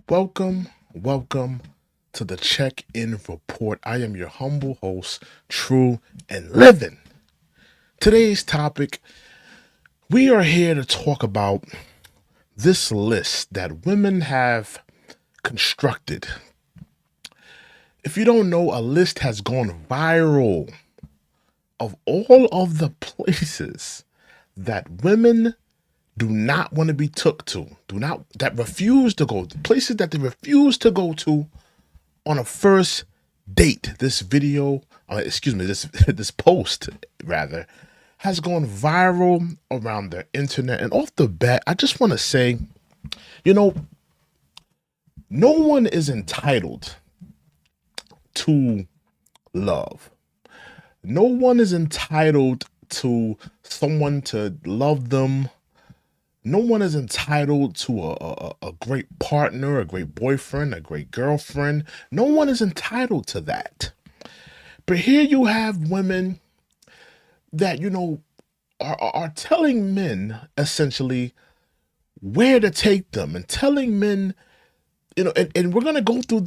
Welcome to the check-in report. I am your humble host, True and Livin. Today's topic, we are here to talk about this list that women have constructed. If you don't know, a list has gone viral of all of the places that women do not want to be took to, that refuse to go, the places that they refuse to go to on a first date. This video, this post rather, has gone viral around the internet. And off the bat, I just want to say, you know, no one is entitled to love. No one is entitled to someone to love them. No one is entitled to a great partner, a great boyfriend, a great girlfriend. No one is entitled to that. But here you have women that, are telling men essentially where to take them and telling men, and we're going to go through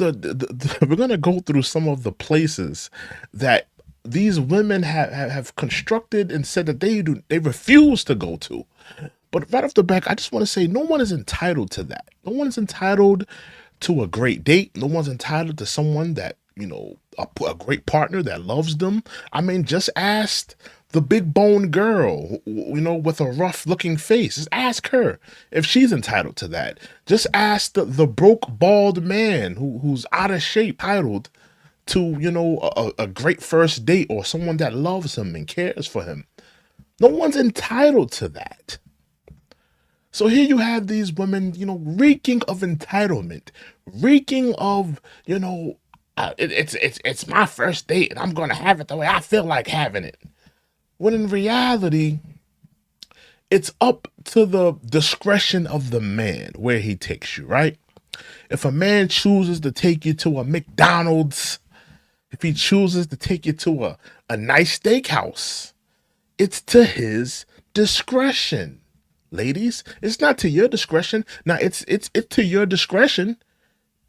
we're going to go through some of the places that these women have constructed and said that they refuse to go to. But right off the back, I just want to say no one is entitled to that. No one's entitled to a great date. No one's entitled to someone that, a great partner that loves them. I mean, just ask the big bone girl, with a rough looking face. Just ask her if she's entitled to that. Just ask the broke, bald man who's out of shape, entitled to, a great first date or someone that loves him and cares for him. No one's entitled to that. So here you have these women, reeking of entitlement, reeking of, it's my first date and I'm going to have it the way I feel like having it. When in reality, it's up to the discretion of the man where he takes you, right? If a man chooses to take you to a McDonald's, if he chooses to take you to a nice steakhouse, it's to his discretion. Ladies, it's not to your discretion. Now it's to your discretion.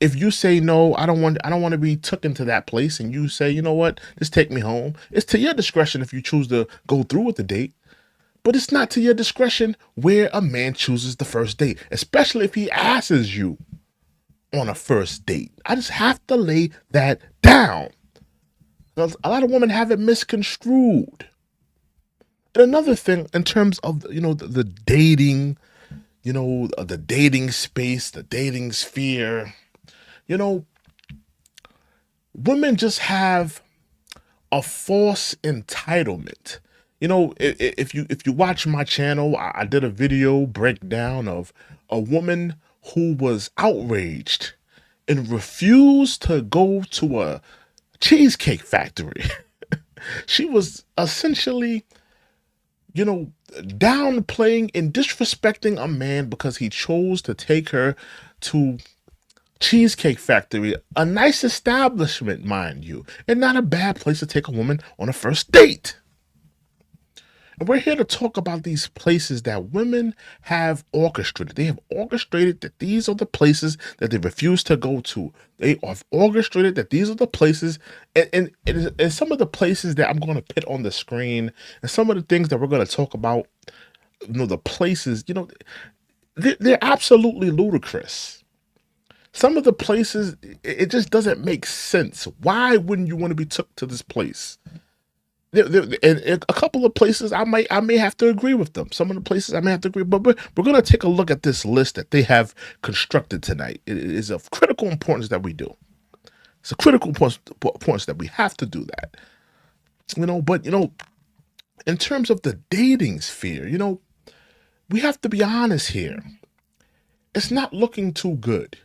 If you say no, I don't want to be taken to that place, and you say, you know what, just take me home. It's to your discretion if you choose to go through with the date. But it's not to your discretion where a man chooses the first date, especially if he asks you on a first date. I just have to lay that down. A lot of women have it misconstrued. And another thing in terms of, the dating, the dating space, the dating sphere, women just have a false entitlement. If you watch my channel, I did a video breakdown of a woman who was outraged and refused to go to a cheesecake factory. She was essentially, downplaying and disrespecting a man because he chose to take her to Cheesecake Factory, a nice establishment, mind you, and not a bad place to take a woman on a first date. And we're here to talk about these places that women have orchestrated. They have orchestrated that these are the places that they refuse to go to. They have orchestrated that these are the places, and some of the places that I'm going to put on the screen, and some of the things that we're going to talk about, the places, they're absolutely ludicrous. Some of the places, it just doesn't make sense. Why wouldn't you want to be took to this place? And a couple of places I may have to agree with them. Some of the places I may have to agree, but we're going to take a look at this list that they have constructed tonight. It is of critical importance that we do. It's a critical importance that we have to do that. But in terms of the dating sphere, we have to be honest here. It's not looking too good.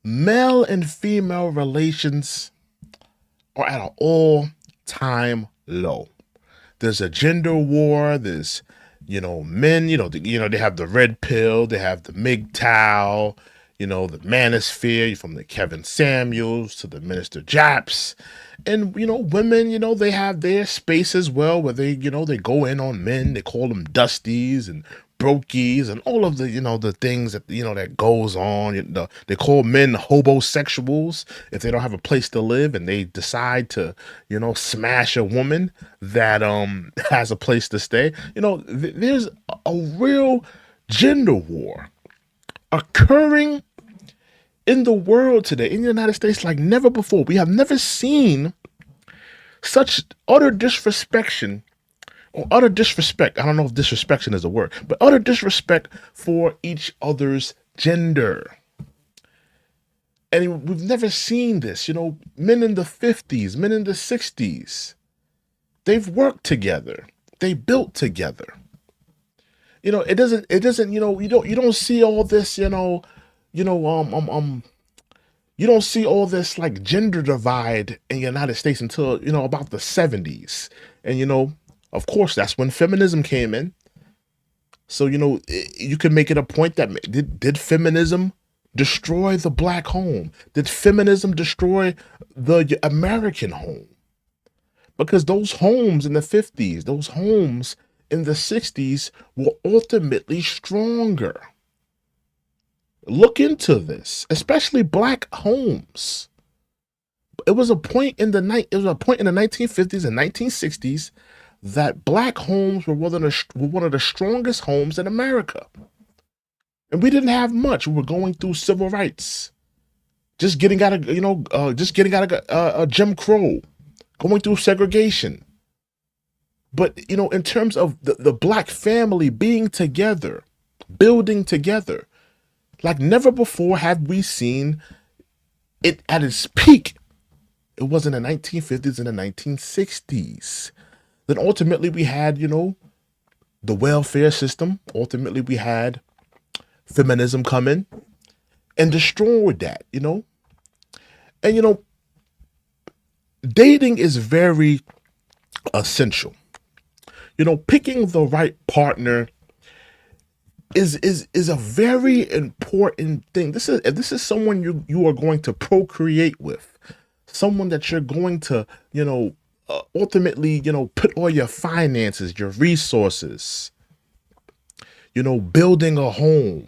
Male and female relations are at an all-time low. There's a gender war. There's, men, they have the red pill. They have the MGTOW, the manosphere, from the Kevin Samuels to the Minister Japs. And, women, they have their space as well where they, they go in on men. They call them dusties and brokies and all of the, the things that, that goes on. They call men hobosexuals if they don't have a place to live and they decide to, smash a woman that has a place to stay. There's a real gender war occurring in the world today, in the United States, like never before. We have never seen such utter disrespect, or utter disrespect. I don't know if disrespect is a word, but utter disrespect for each other's gender. And we've never seen this. Men in the 50s, men in the 60s, they've worked together. They built together. It doesn't, you don't see all this, you don't see all this like gender divide in the United States until, about the 70s. And, of course, that's when feminism came in. So, you can make it a point that did feminism destroy the black home? Did feminism destroy the American home? Because those homes in the 50s, those homes in the 60s were ultimately stronger. Look into this, especially black homes. It was a point in the 1950s and 1960s that black homes were one of the strongest homes in America. And we didn't have much. We were going through civil rights, just getting out of Jim Crow, going through segregation. But, in terms of the black family being together, building together, like never before have we seen it at its peak. It was in the 1950s and the 1960s. Then ultimately we had, the welfare system. Ultimately we had feminism come in and destroyed that, And, dating is very essential. Picking the right partner is a very important thing. This is someone you are going to procreate with, someone that you're going to, ultimately, put all your finances, your resources, building a home.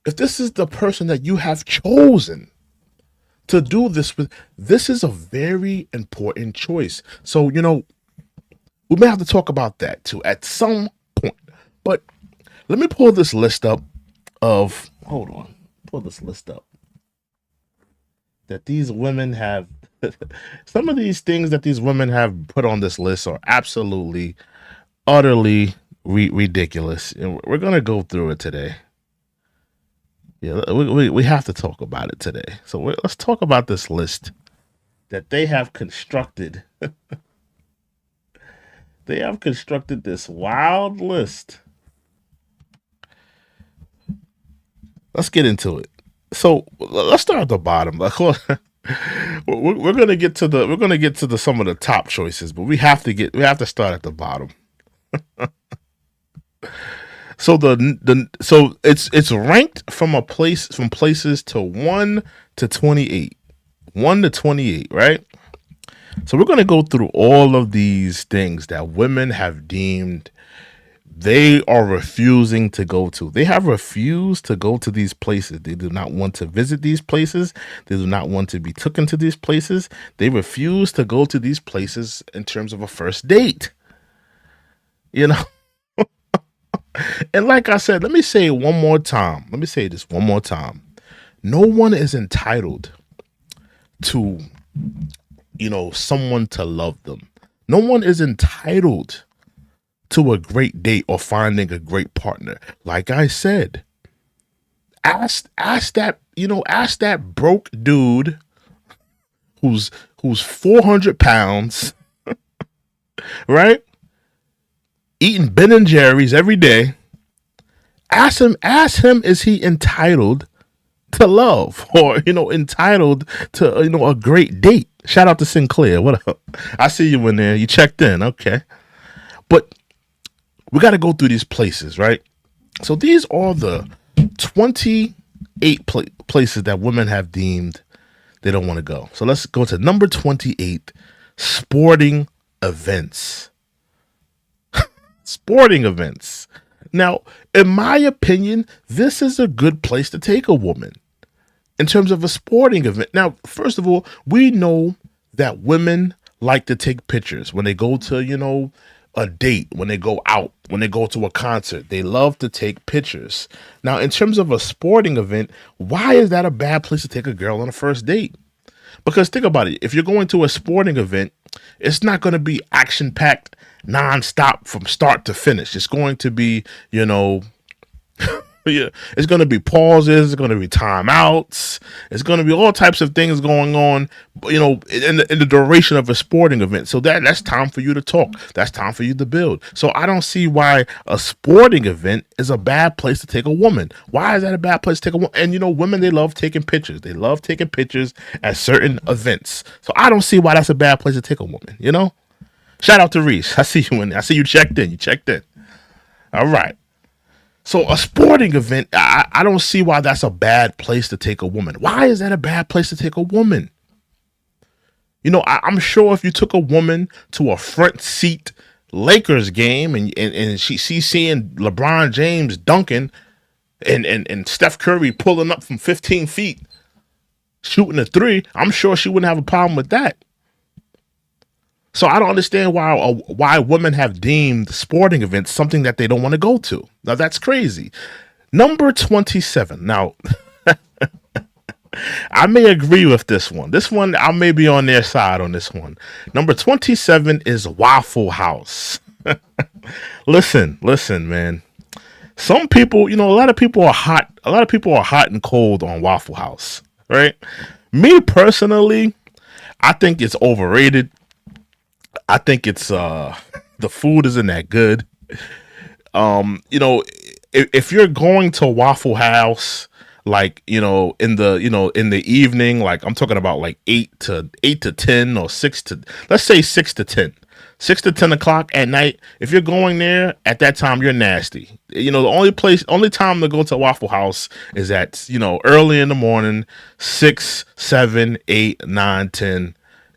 If this is the person that you have chosen to do this with, this is a very important choice. So, we may have to talk about that too at some point. But let me pull this list up pull this list up that these women have. Some of these things that these women have put on this list are absolutely, utterly ridiculous. And we're going to go through it today. Yeah, we have to talk about it today. So let's talk about this list that they have constructed. They have constructed this wild list. Let's get into it. So let's start at the bottom. We're gonna get to the some of the top choices, but we have to start at the bottom. So so it's ranked from places to 1 to 28. 1 to 28, right? So we're going to go through all of these things that women have deemed they are refusing to go to. They have refused to go to these places. They do not want to visit these places. They do not want to be taken to these places. They refuse to go to these places in terms of a first date. And like I said, let me say it one more time. Let me say this one more time. No one is entitled to, someone to love them. No one is entitled to a great date or finding a great partner. Like I said, ask that broke dude who's 400 pounds, right? Eating Ben and Jerry's every day. Ask him, is he entitled to love or, entitled to, a great date? Shout out to Sinclair. What up? I see you in there. You checked in. Okay. But we got to go through these places, right? So these are the 28 places that women have deemed they don't want to go. So let's go to number 28, sporting events. Sporting events. Now, in my opinion, this is a good place to take a woman in terms of a sporting event. Now, first of all, we know that women like to take pictures when they go to, a date, when they go out, when they go to a concert. They love to take pictures. Now, in terms of a sporting event, why is that a bad place to take a girl on a first date? Because think about it. If you're going to a sporting event, it's not going to be action packed nonstop from start to finish. It's going to be, yeah, it's going to be pauses. It's going to be timeouts. It's going to be all types of things going on, in the duration of a sporting event. So that's time for you to talk. That's time for you to build. So I don't see why a sporting event is a bad place to take a woman. Why is that a bad place to take a woman? And women, they love taking pictures. They love taking pictures at certain events. So I don't see why that's a bad place to take a woman. Shout out to Reese. I see you in there. I see you checked in. You checked in. All right. So a sporting event, I don't see why that's a bad place to take a woman. Why is that a bad place to take a woman? I'm sure if you took a woman to a front seat Lakers game and she's seeing LeBron James dunking and Steph Curry pulling up from 15 feet, shooting a three, I'm sure she wouldn't have a problem with that. So I don't understand why women have deemed sporting events something that they don't want to go to. Now that's crazy. Number 27. Now, I may agree with this one. This one, I may be on their side on this one. Number 27 is Waffle House. Listen, man. Some people, a lot of people are hot. A lot of people are hot and cold on Waffle House, right? Me personally, I think it's overrated. I think it's the food isn't that good. If you're going to Waffle House, like in the evening, like I'm talking about like 8 to 10 or 6 to, let's say 6 to 10. 6 to 10 o'clock at night. If you're going there at that time, you're nasty. The only time to go to Waffle House is at early in the morning, 6, 7, 8, 9, 10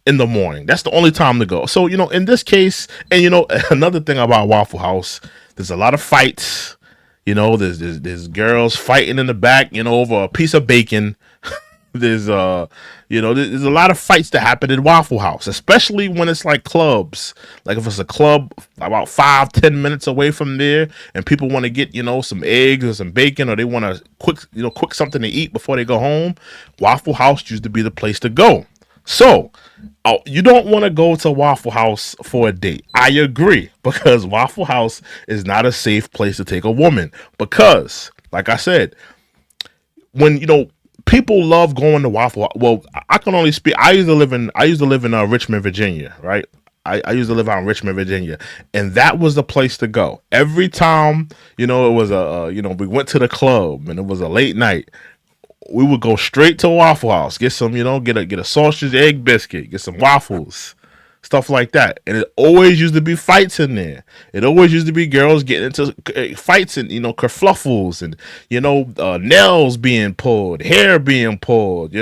in the morning. That's the only time to go. So, in this case, and another thing about Waffle House, there's a lot of fights. There's girls fighting in the back, over a piece of bacon. There's there's a lot of fights that happen in Waffle House, especially when it's like clubs. Like if it's a club about 5-10 minutes away from there, and people want to get some eggs or some bacon, or they want to quick something to eat before they go home. Waffle House used to be the place to go. So, you don't want to go to Waffle House for a date. I agree, because Waffle House is not a safe place to take a woman. Because, like I said, when people love going to Waffle House. Well, I can only speak. I used to live in Richmond, Virginia, right? I used to live out in Richmond, Virginia, and that was the place to go. Every time, it was we went to the club and it was a late night, we would go straight to Waffle House, get some, get a sausage egg biscuit, get some waffles, stuff like that. And it always used to be fights in there. It always used to be girls getting into fights and, kerfluffles and, nails being pulled, hair being pulled,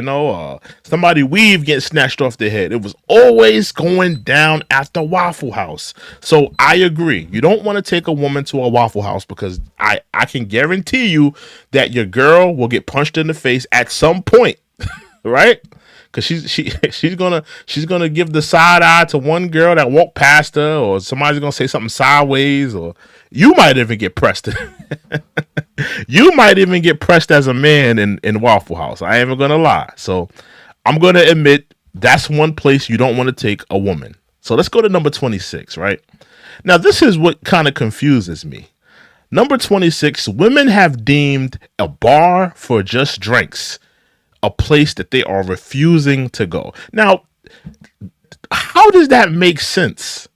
somebody weave getting snatched off their head. It was always going down at the Waffle House. So I agree. You don't want to take a woman to a Waffle House, because I can guarantee you that your girl will get punched in the face at some point, right? Because she's gonna give the side eye to one girl that walked past her, or somebody's gonna say something sideways, or you might even get pressed. You might even get pressed as a man in Waffle House. I ain't even gonna lie. So I'm gonna admit that's one place you don't want to take a woman. So let's go to number 26, right? Now this is what kind of confuses me. Number 26, women have deemed a bar for just drinks a place that they are refusing to go. Now, how does that make sense?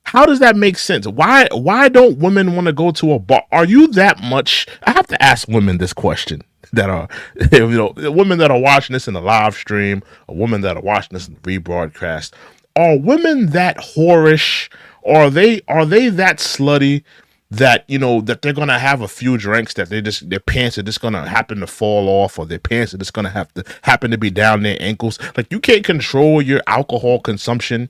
How does that make sense? Why don't women want to go to a bar? Are you that much? I have to ask women this question that are, women that are watching this in the live stream, or women that are watching this in the rebroadcast. Are women that whorish? Or are they that slutty that that they're gonna have a few drinks, that their pants are just gonna happen to fall off, or their pants are just gonna happen to be down their ankles? Like, you can't control your alcohol consumption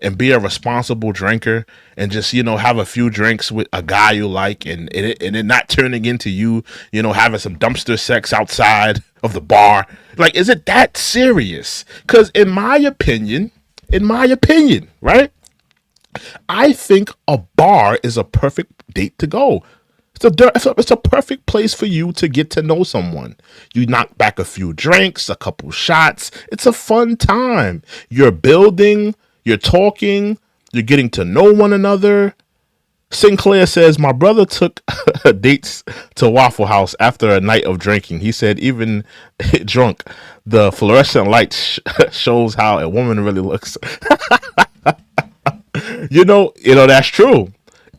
and be a responsible drinker and just, have a few drinks with a guy you like, and it not turning into you, having some dumpster sex outside of the bar. Like, is it that serious? Because in my opinion, right? I think a bar is a perfect date to go. It's a perfect place for you to get to know someone. You knock back a few drinks, a couple shots. It's a fun time. You're building, you're talking, you're getting to know one another. Sinclair says, my brother took dates to Waffle House after a night of drinking. He said, even drunk, the fluorescent light shows how a woman really looks. That's true.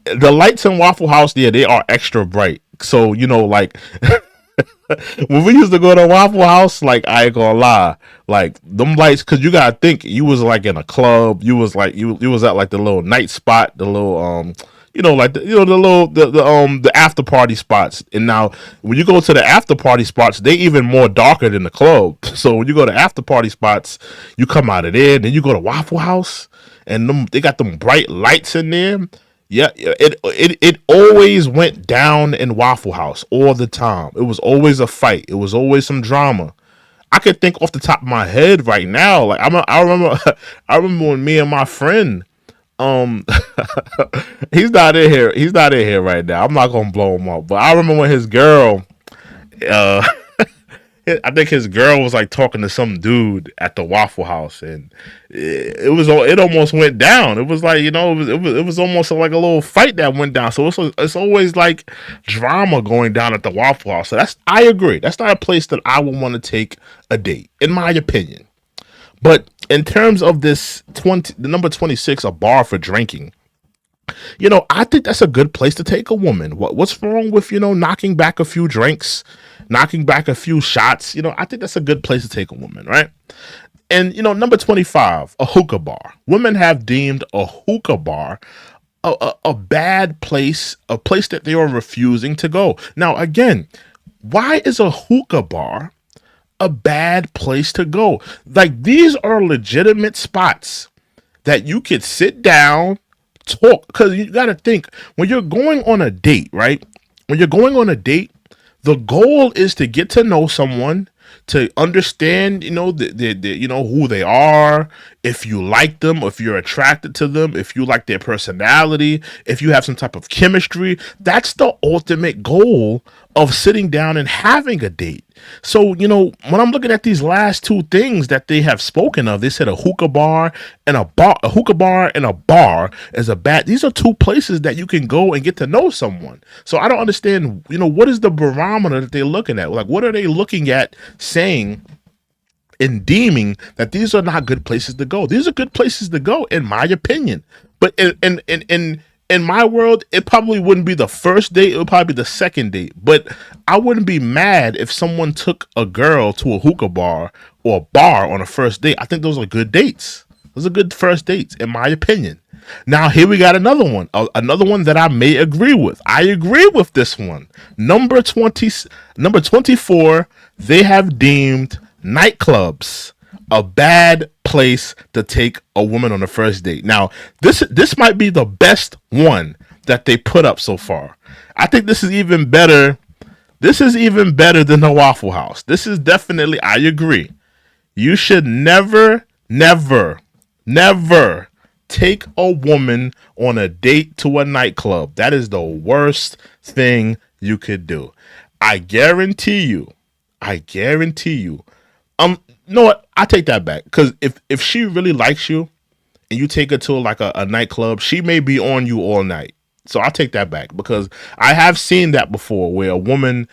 The lights in Waffle House, yeah, they are extra bright. So, like when we used to go to Waffle House, like, I ain't gonna lie, like them lights, cause you gotta think you was like in a club, you was like you was at like the little night spot, the little like the after party spots. And now when you go to the after party spots, they even more darker than the club. So when you go to after party spots, you come out of there, then you go to Waffle House, and they got them bright lights in there. Yeah, it always went down in Waffle House all the time. It was always a fight. It was always some drama. I could think off the top of my head right now. Like I remember, I remember when me and my friend, um, he's not in here. He's not in here right now. I'm not gonna blow him up. But I remember when his girl, uh, I think his girl was like talking to some dude at the Waffle House, and it almost went down. It was like, it was almost like a little fight that went down. So it's always like drama going down at the Waffle House. So I agree. That's not a place that I would want to take a date, in my opinion. But in terms of the number 26, a bar for drinking. I think that's a good place to take a woman. What's wrong with, knocking back a few drinks, knocking back a few shots? I think that's a good place to take a woman, right? And, number 25, a hookah bar. Women have deemed a hookah bar a bad place, a place that they are refusing to go. Now, again, why is a hookah bar a bad place to go? Like, these are legitimate spots that you could sit down, talk, because you got to think, when you're going on a date, right? When you're going on a date, the goal is to get to know someone, to understand, who they are, if you like them, if you're attracted to them, if you like their personality, if you have some type of chemistry. That's the ultimate goal of sitting down and having a date. So, when I'm looking at these last two things that they have spoken of, they said a hookah bar and a bar. A hookah bar and a bar is a bad. These are two places that you can go and get to know someone. So I don't understand, what is the barometer that they're looking at? Like, what are they looking at saying and deeming that these are not good places to go? These are good places to go, in my opinion. But in my world, it probably wouldn't be the first date. It would probably be the second date. But I wouldn't be mad if someone took a girl to a hookah bar or a bar on a first date. I think those are good dates. Those are good first dates, in my opinion. Now, here we got another one. Another one that I may agree with. I agree with this one. Number 24, they have deemed nightclubs a bad place to take a woman on the first date. Now, this might be the best one that they put up so far. I think this is even better. This is even better than the Waffle House. This is definitely, I agree. You should never, never, never take a woman on a date to a nightclub. That is the worst thing you could do. I guarantee you. You know what? I take that back, because if she really likes you and you take her to like a nightclub, she may be on you all night. So I take that back, because I have seen that before, where a woman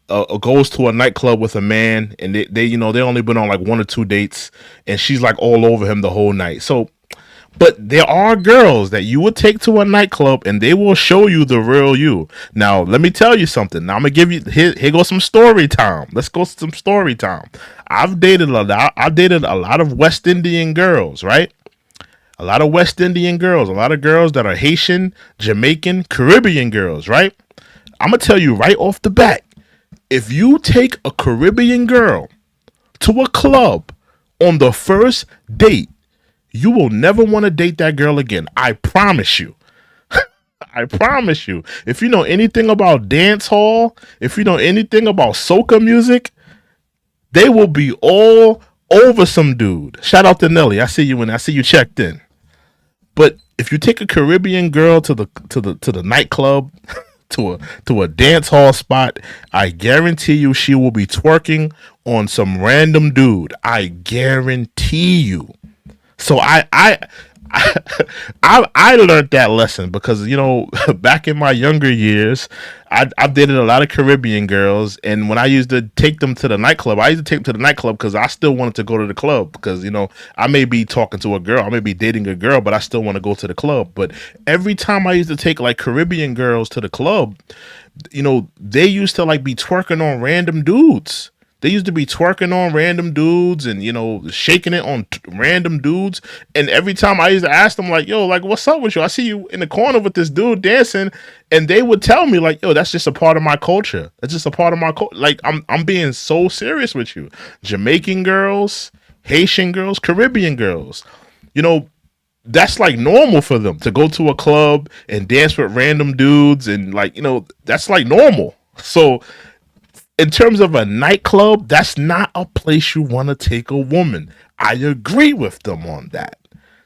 goes to a nightclub with a man, and they only been on like one or two dates, and she's like all over him the whole night. So, but there are girls that you would take to a nightclub, and they will show you the real you. Now, let me tell you something. Now, I'm gonna give you here goes some story time. Let's go some story time. I've dated a lot of West Indian girls, right? A lot of West Indian girls, a lot of girls that are Haitian, Jamaican, Caribbean girls, right? I'm gonna tell you right off the bat, if you take a Caribbean girl to a club on the first date, you will never want to date that girl again. I promise you. I promise you. If you know anything about dance hall, if you know anything about soca music, they will be all over some dude. Shout out to Nelly. I see you I see you checked in. But if you take a Caribbean girl to the nightclub, to a dance hall spot, I guarantee you she will be twerking on some random dude. I guarantee you. So I learned that lesson because back in my younger years, I dated a lot of Caribbean girls, and when I used to take them to the nightclub, I used to take them to the nightclub because I still wanted to go to the club because I may be talking to a girl, I may be dating a girl, but I still want to go to the club. But every time I used to take like Caribbean girls to the club, they used to like be twerking on random dudes. They used to be twerking on random dudes and, shaking it on random dudes. And every time I used to ask them, like, yo, like, what's up with you? I see you in the corner with this dude dancing. And they would tell me, like, yo, that's just a part of my culture. That's just a part of my culture. Like, I'm being so serious with you. Jamaican girls, Haitian girls, Caribbean girls, that's like normal for them to go to a club and dance with random dudes. And, like, that's like normal. So, in terms of a nightclub, that's not a place you want to take a woman. I agree with them on that.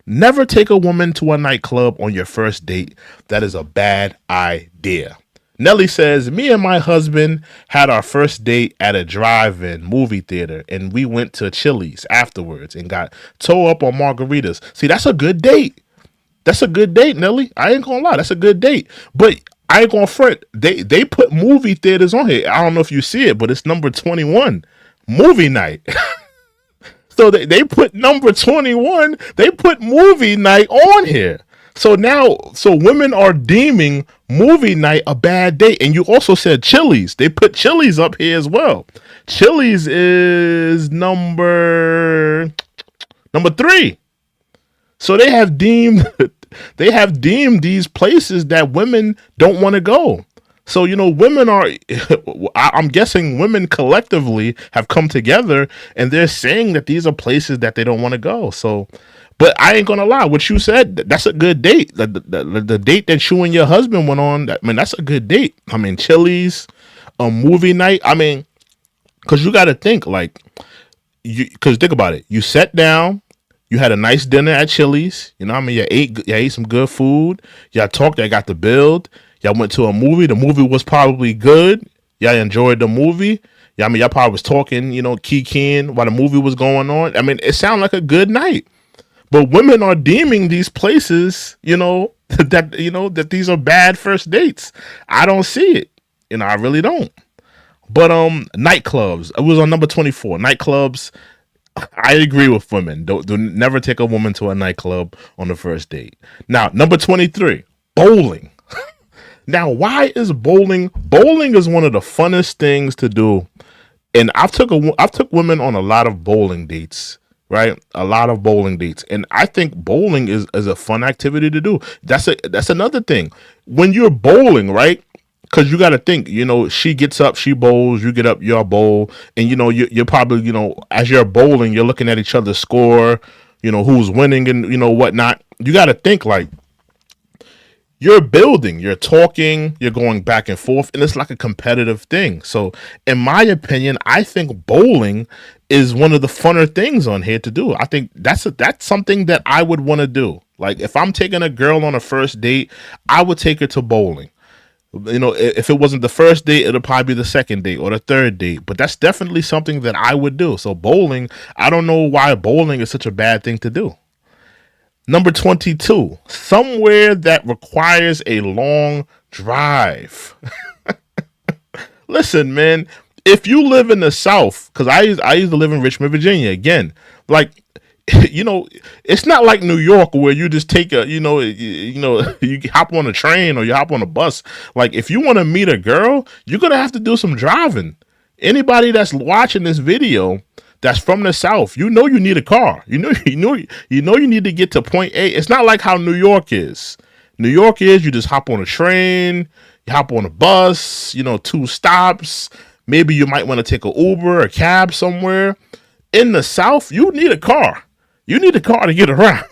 Never take a woman to a nightclub on your first date. That is a bad idea. Nelly says, me and my husband had our first date at a drive-in movie theater, and we went to Chili's afterwards and got toe up on margaritas. See, that's a good date. That's a good date, Nelly. I ain't gonna lie. That's a good date. But I ain't gonna front. They put movie theaters on here. I don't know if you see it, but it's number 21. Movie night. So they put number 21. They put movie night on here. So women are deeming movie night a bad date. And you also said Chili's. They put Chili's up here as well. Chili's is number 3. So they have deemed these places that women don't want to go. So, women are, I'm guessing women collectively have come together and they're saying that these are places that they don't want to go. So, but I ain't going to lie. What you said, that's a good date. The date that you and your husband went on, that's a good date. I mean, Chili's, a ate night. I mean, because you got to think because think about it. You sat down. You had a nice dinner at Chili's. You ate some good food. Y'all talked. Y'all got the build. Y'all went to a movie. The movie was probably good. Y'all enjoyed the movie. Y'all probably was talking, kikiing while the movie was going on. I mean, it sounded like a good night. But women are deeming these places, that these are bad first dates. I don't see it. I really don't. But nightclubs. It was on number 24. Nightclubs. I agree with women. Don't never take a woman to a nightclub on the first date. Now, number 23, bowling. Now, why is bowling? Bowling is one of the funnest things to do, and I've took women on a lot of bowling dates. Right, a lot of bowling dates, and I think bowling is a fun activity to do. That's another thing when you're bowling, right? Because you got to think, she gets up, she bowls, you get up, you bowl, and you're probably, as you're bowling, you're looking at each other's score, who's winning and whatnot. You got to think like you're building, you're talking, you're going back and forth, and it's like a competitive thing. So, in my opinion, I think bowling is one of the funner things on here to do. I think that's something that I would want to do. Like if I'm taking a girl on a first date, I would take her to bowling. If it wasn't the first date, it'll probably be the second date or the third date. But that's definitely something that I would do. So bowling, I don't know why bowling is such a bad thing to do. Number 22, somewhere that requires a long drive. Listen, man, if you live in the South, because I used to live in Richmond, Virginia, again, like, it's not like New York where you just take you hop on a train or you hop on a bus. Like if you want to meet a girl, you're going to have to do some driving. Anybody that's watching this video that's from the South, you need a car. You need to get to point A. It's not like how New York is. New York is you just hop on a train, you hop on a bus, 2 stops. Maybe you might want to take an Uber, a cab somewhere. In the South, you need a car. You need a car to get around.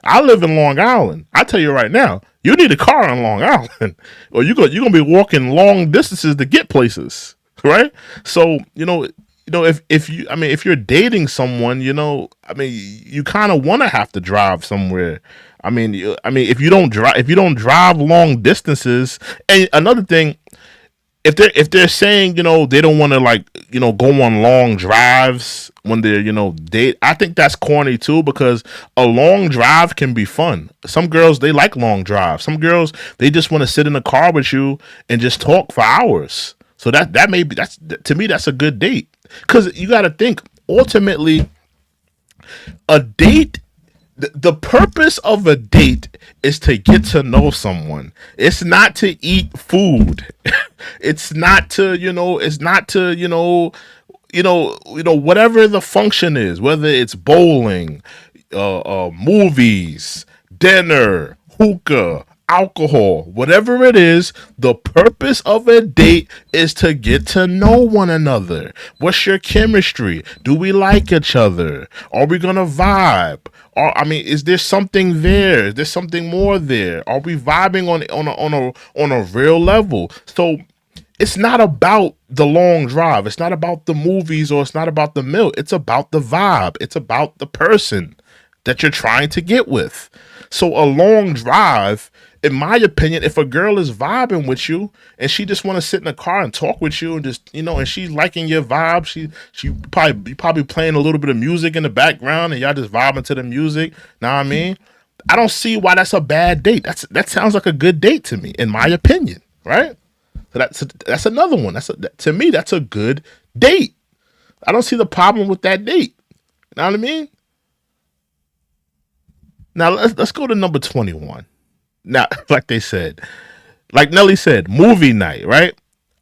I live in Long Island. I tell you right now, you need a car in Long Island, or you're gonna be walking long distances to get places, right? So if you, I mean, if you're dating someone, I mean, you kind of want to have to drive somewhere. I mean, if you don't drive long distances, and another thing, if they're saying they don't want to like go on long drives when they're date, I think that's corny too, because a long drive can be fun. Some girls, they like long drives. Some girls, they just want to sit in the car with you and just talk for hours. So that may be, that's, to me, that's a good date, because you got to think, ultimately a date, the purpose of a date is to get to know someone. It's not to eat food. It's not to, whatever the function is, whether it's bowling, movies, dinner, hookah, alcohol, whatever it is, the purpose of a date is to get to know one another. What's your chemistry? Do we like each other? Are we gonna vibe? Or, I mean, is there something there? Is there something more there? Are we vibing on a real level? So it's not about the long drive. It's not about the movies, or it's not about the meal. It's about the vibe. It's about the person that you're trying to get with. So a long drive, in my opinion, if a girl is vibing with you and she just want to sit in the car and talk with you and just, and she's liking your vibe, she probably playing a little bit of music in the background and y'all just vibing to the music. Know what I mean? I don't see why that's a bad date. That sounds like a good date to me, in my opinion, right? So that's another one. To me, that's a good date. I don't see the problem with that date. You know what I mean? Now let's go to number 21. Now, like they said, like Nelly said, movie night, right?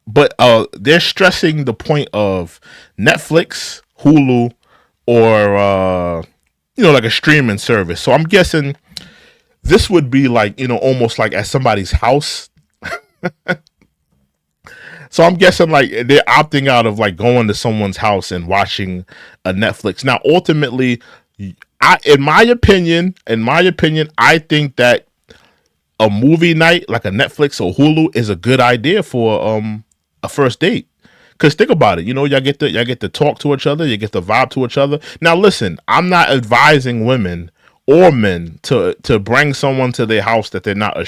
But they're stressing the point of Netflix, Hulu, or like a streaming service. So I'm guessing this would be like, almost like at somebody's house. So I'm guessing like they're opting out of like going to someone's house and watching a Netflix. Now, ultimately, in my opinion, I think that a movie night like a Netflix or Hulu is a good idea for a first date. Cause think about it, y'all get to talk to each other, you get to vibe to each other. Now listen, I'm not advising women or men to bring someone to their house that they're not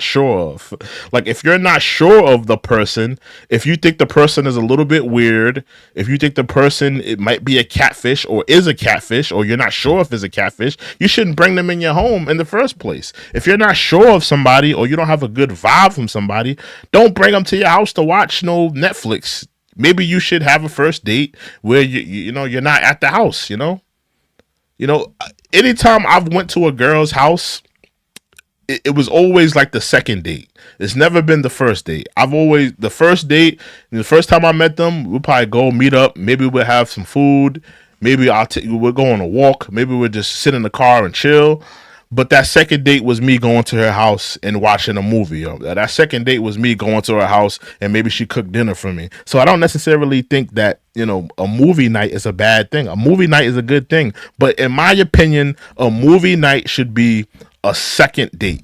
sure of. Like, if you're not sure of the person, if you think the person is a little bit weird, if you think the person, it might be a catfish or is a catfish, or you're not sure if it's a catfish, you shouldn't bring them in your home in the first place. If you're not sure of somebody or you don't have a good vibe from somebody, don't bring them to your house to watch no Netflix. Maybe you should have a first date where you're not at the house. Anytime I've went to a girl's house, it was always like the second date. It's never been the first date. The first date, the first time I met them, we'll probably go meet up. Maybe we'll have some food. Maybe we'll go on a walk. Maybe we'll just sit in the car and chill. But that second date was me going to her house and watching a movie. That second date was me going to her house and maybe she cooked dinner for me. So I don't necessarily think that, a movie night is a bad thing. A movie night is a good thing. But in my opinion, a movie night should be a second date.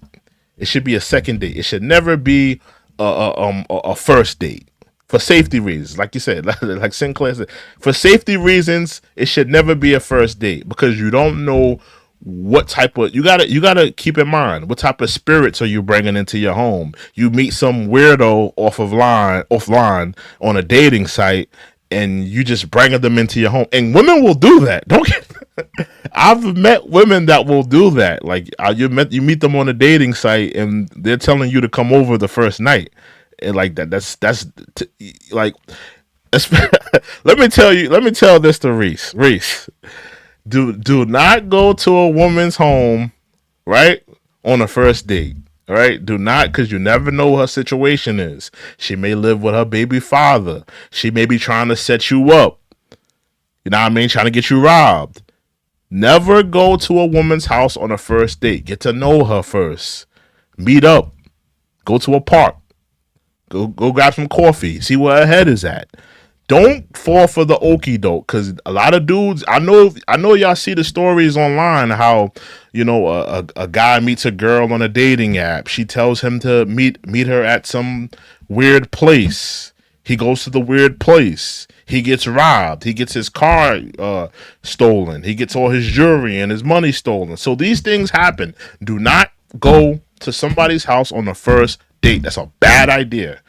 It should be a second date. It should never be a first date. For safety reasons, like you said, like Sinclair said, for safety reasons, it should never be a first date, because you don't know what type of, you gotta keep in mind, what type of spirits are you bringing into your home. You meet some weirdo offline on a dating site, and you just bringing them into your home. And women will do that. I've met women that will do that. Like, you meet them on a dating site and they're telling you to come over the first night, and like like, let me tell this to Reese. Do not go to a woman's home, right, on a first date. All right, do not, because you never know what her situation is. She may live with her baby father. She may be trying to set you up. You know what I mean? Trying to get you robbed. Never go to a woman's house on a first date. Get to know her first. Meet up. Go to a park. Go grab some coffee. See where her head is at. Don't fall for the okie doke, because a lot of dudes, I know y'all see the stories online how, a guy meets a girl on a dating app. She tells him to meet her at some weird place. He goes to the weird place. He gets robbed. He gets his car stolen. He gets all his jewelry and his money stolen. So these things happen. Do not go to somebody's house on the first date. That's a bad idea.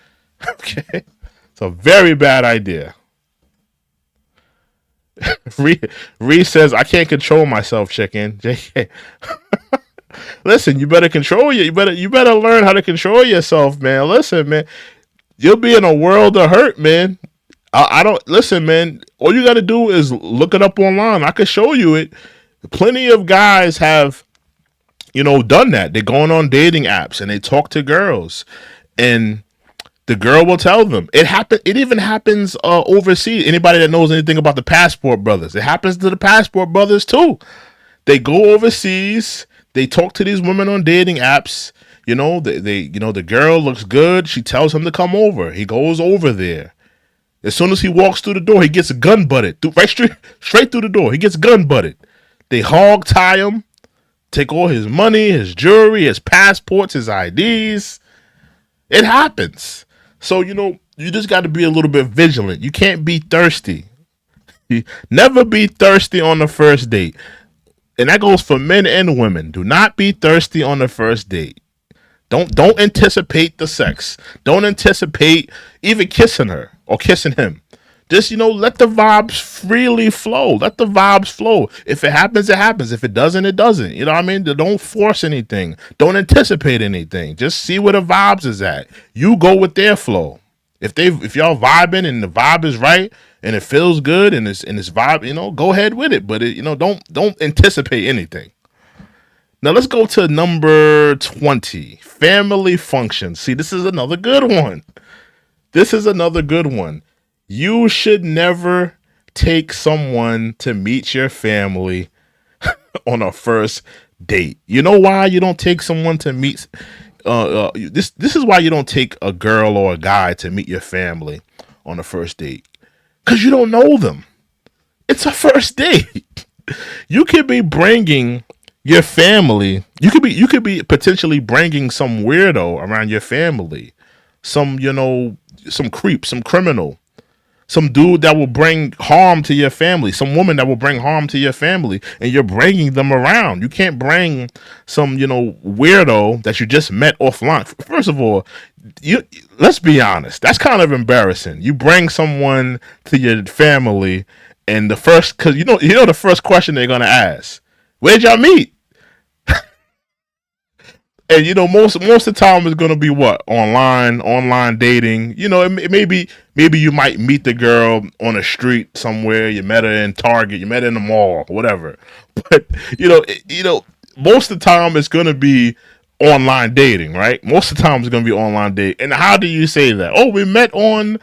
Okay? It's a very bad idea. Ree says, I can't control myself, chicken. JK. Listen, you better control you better learn how to control yourself, man. Listen, man. You'll be in a world of hurt, man. I don't listen, man. All you gotta do is look it up online. I can show you it. Plenty of guys have, done that. They're going on dating apps and they talk to girls, and the girl will tell them. It even happens overseas. Anybody that knows anything about the Passport Brothers, it happens to the Passport Brothers too. They go overseas. They talk to these women on dating apps. The girl looks good. She tells him to come over. He goes over there. As soon as he walks through the door, he gets gun butted. Straight through the door. He gets gun butted. They hog tie him, take all his money, his jewelry, his passports, his IDs. It happens. So, you just got to be a little bit vigilant. You can't be thirsty. You never be thirsty on the first date. And that goes for men and women. Do not be thirsty on the first date. Don't anticipate the sex. Don't anticipate even kissing her or kissing him. Just, let the vibes freely flow. Let the vibes flow. If it happens, it happens. If it doesn't, it doesn't. You know what I mean? Don't force anything. Don't anticipate anything. Just see where the vibes is at. You go with their flow. If y'all vibing and the vibe is right and it feels good and it's vibe, go ahead with it. But don't anticipate anything. Now let's go to number 20. Family functions. See, this is another good one. You should never take someone to meet your family on a first date. You know why you don't take someone to meet? This is why you don't take a girl or a guy to meet your family on a first date. Because you don't know them. It's a first date. You could be bringing your family. You could be potentially bringing some weirdo around your family. Some creep, some criminal. Some dude that will bring harm to your family, some woman that will bring harm to your family, and you're bringing them around. You can't bring some, weirdo that you just met offline. First of all, let's be honest. That's kind of embarrassing. You bring someone to your family, and because the first question they're gonna ask, where'd y'all meet? And most of the time it's gonna be what, online dating. Maybe you might meet the girl on a street somewhere. You met her in Target. You met her in the mall, whatever. But most of the time it's gonna be online dating, right? Most of the time it's gonna be online dating. And how do you say that? Oh, we met on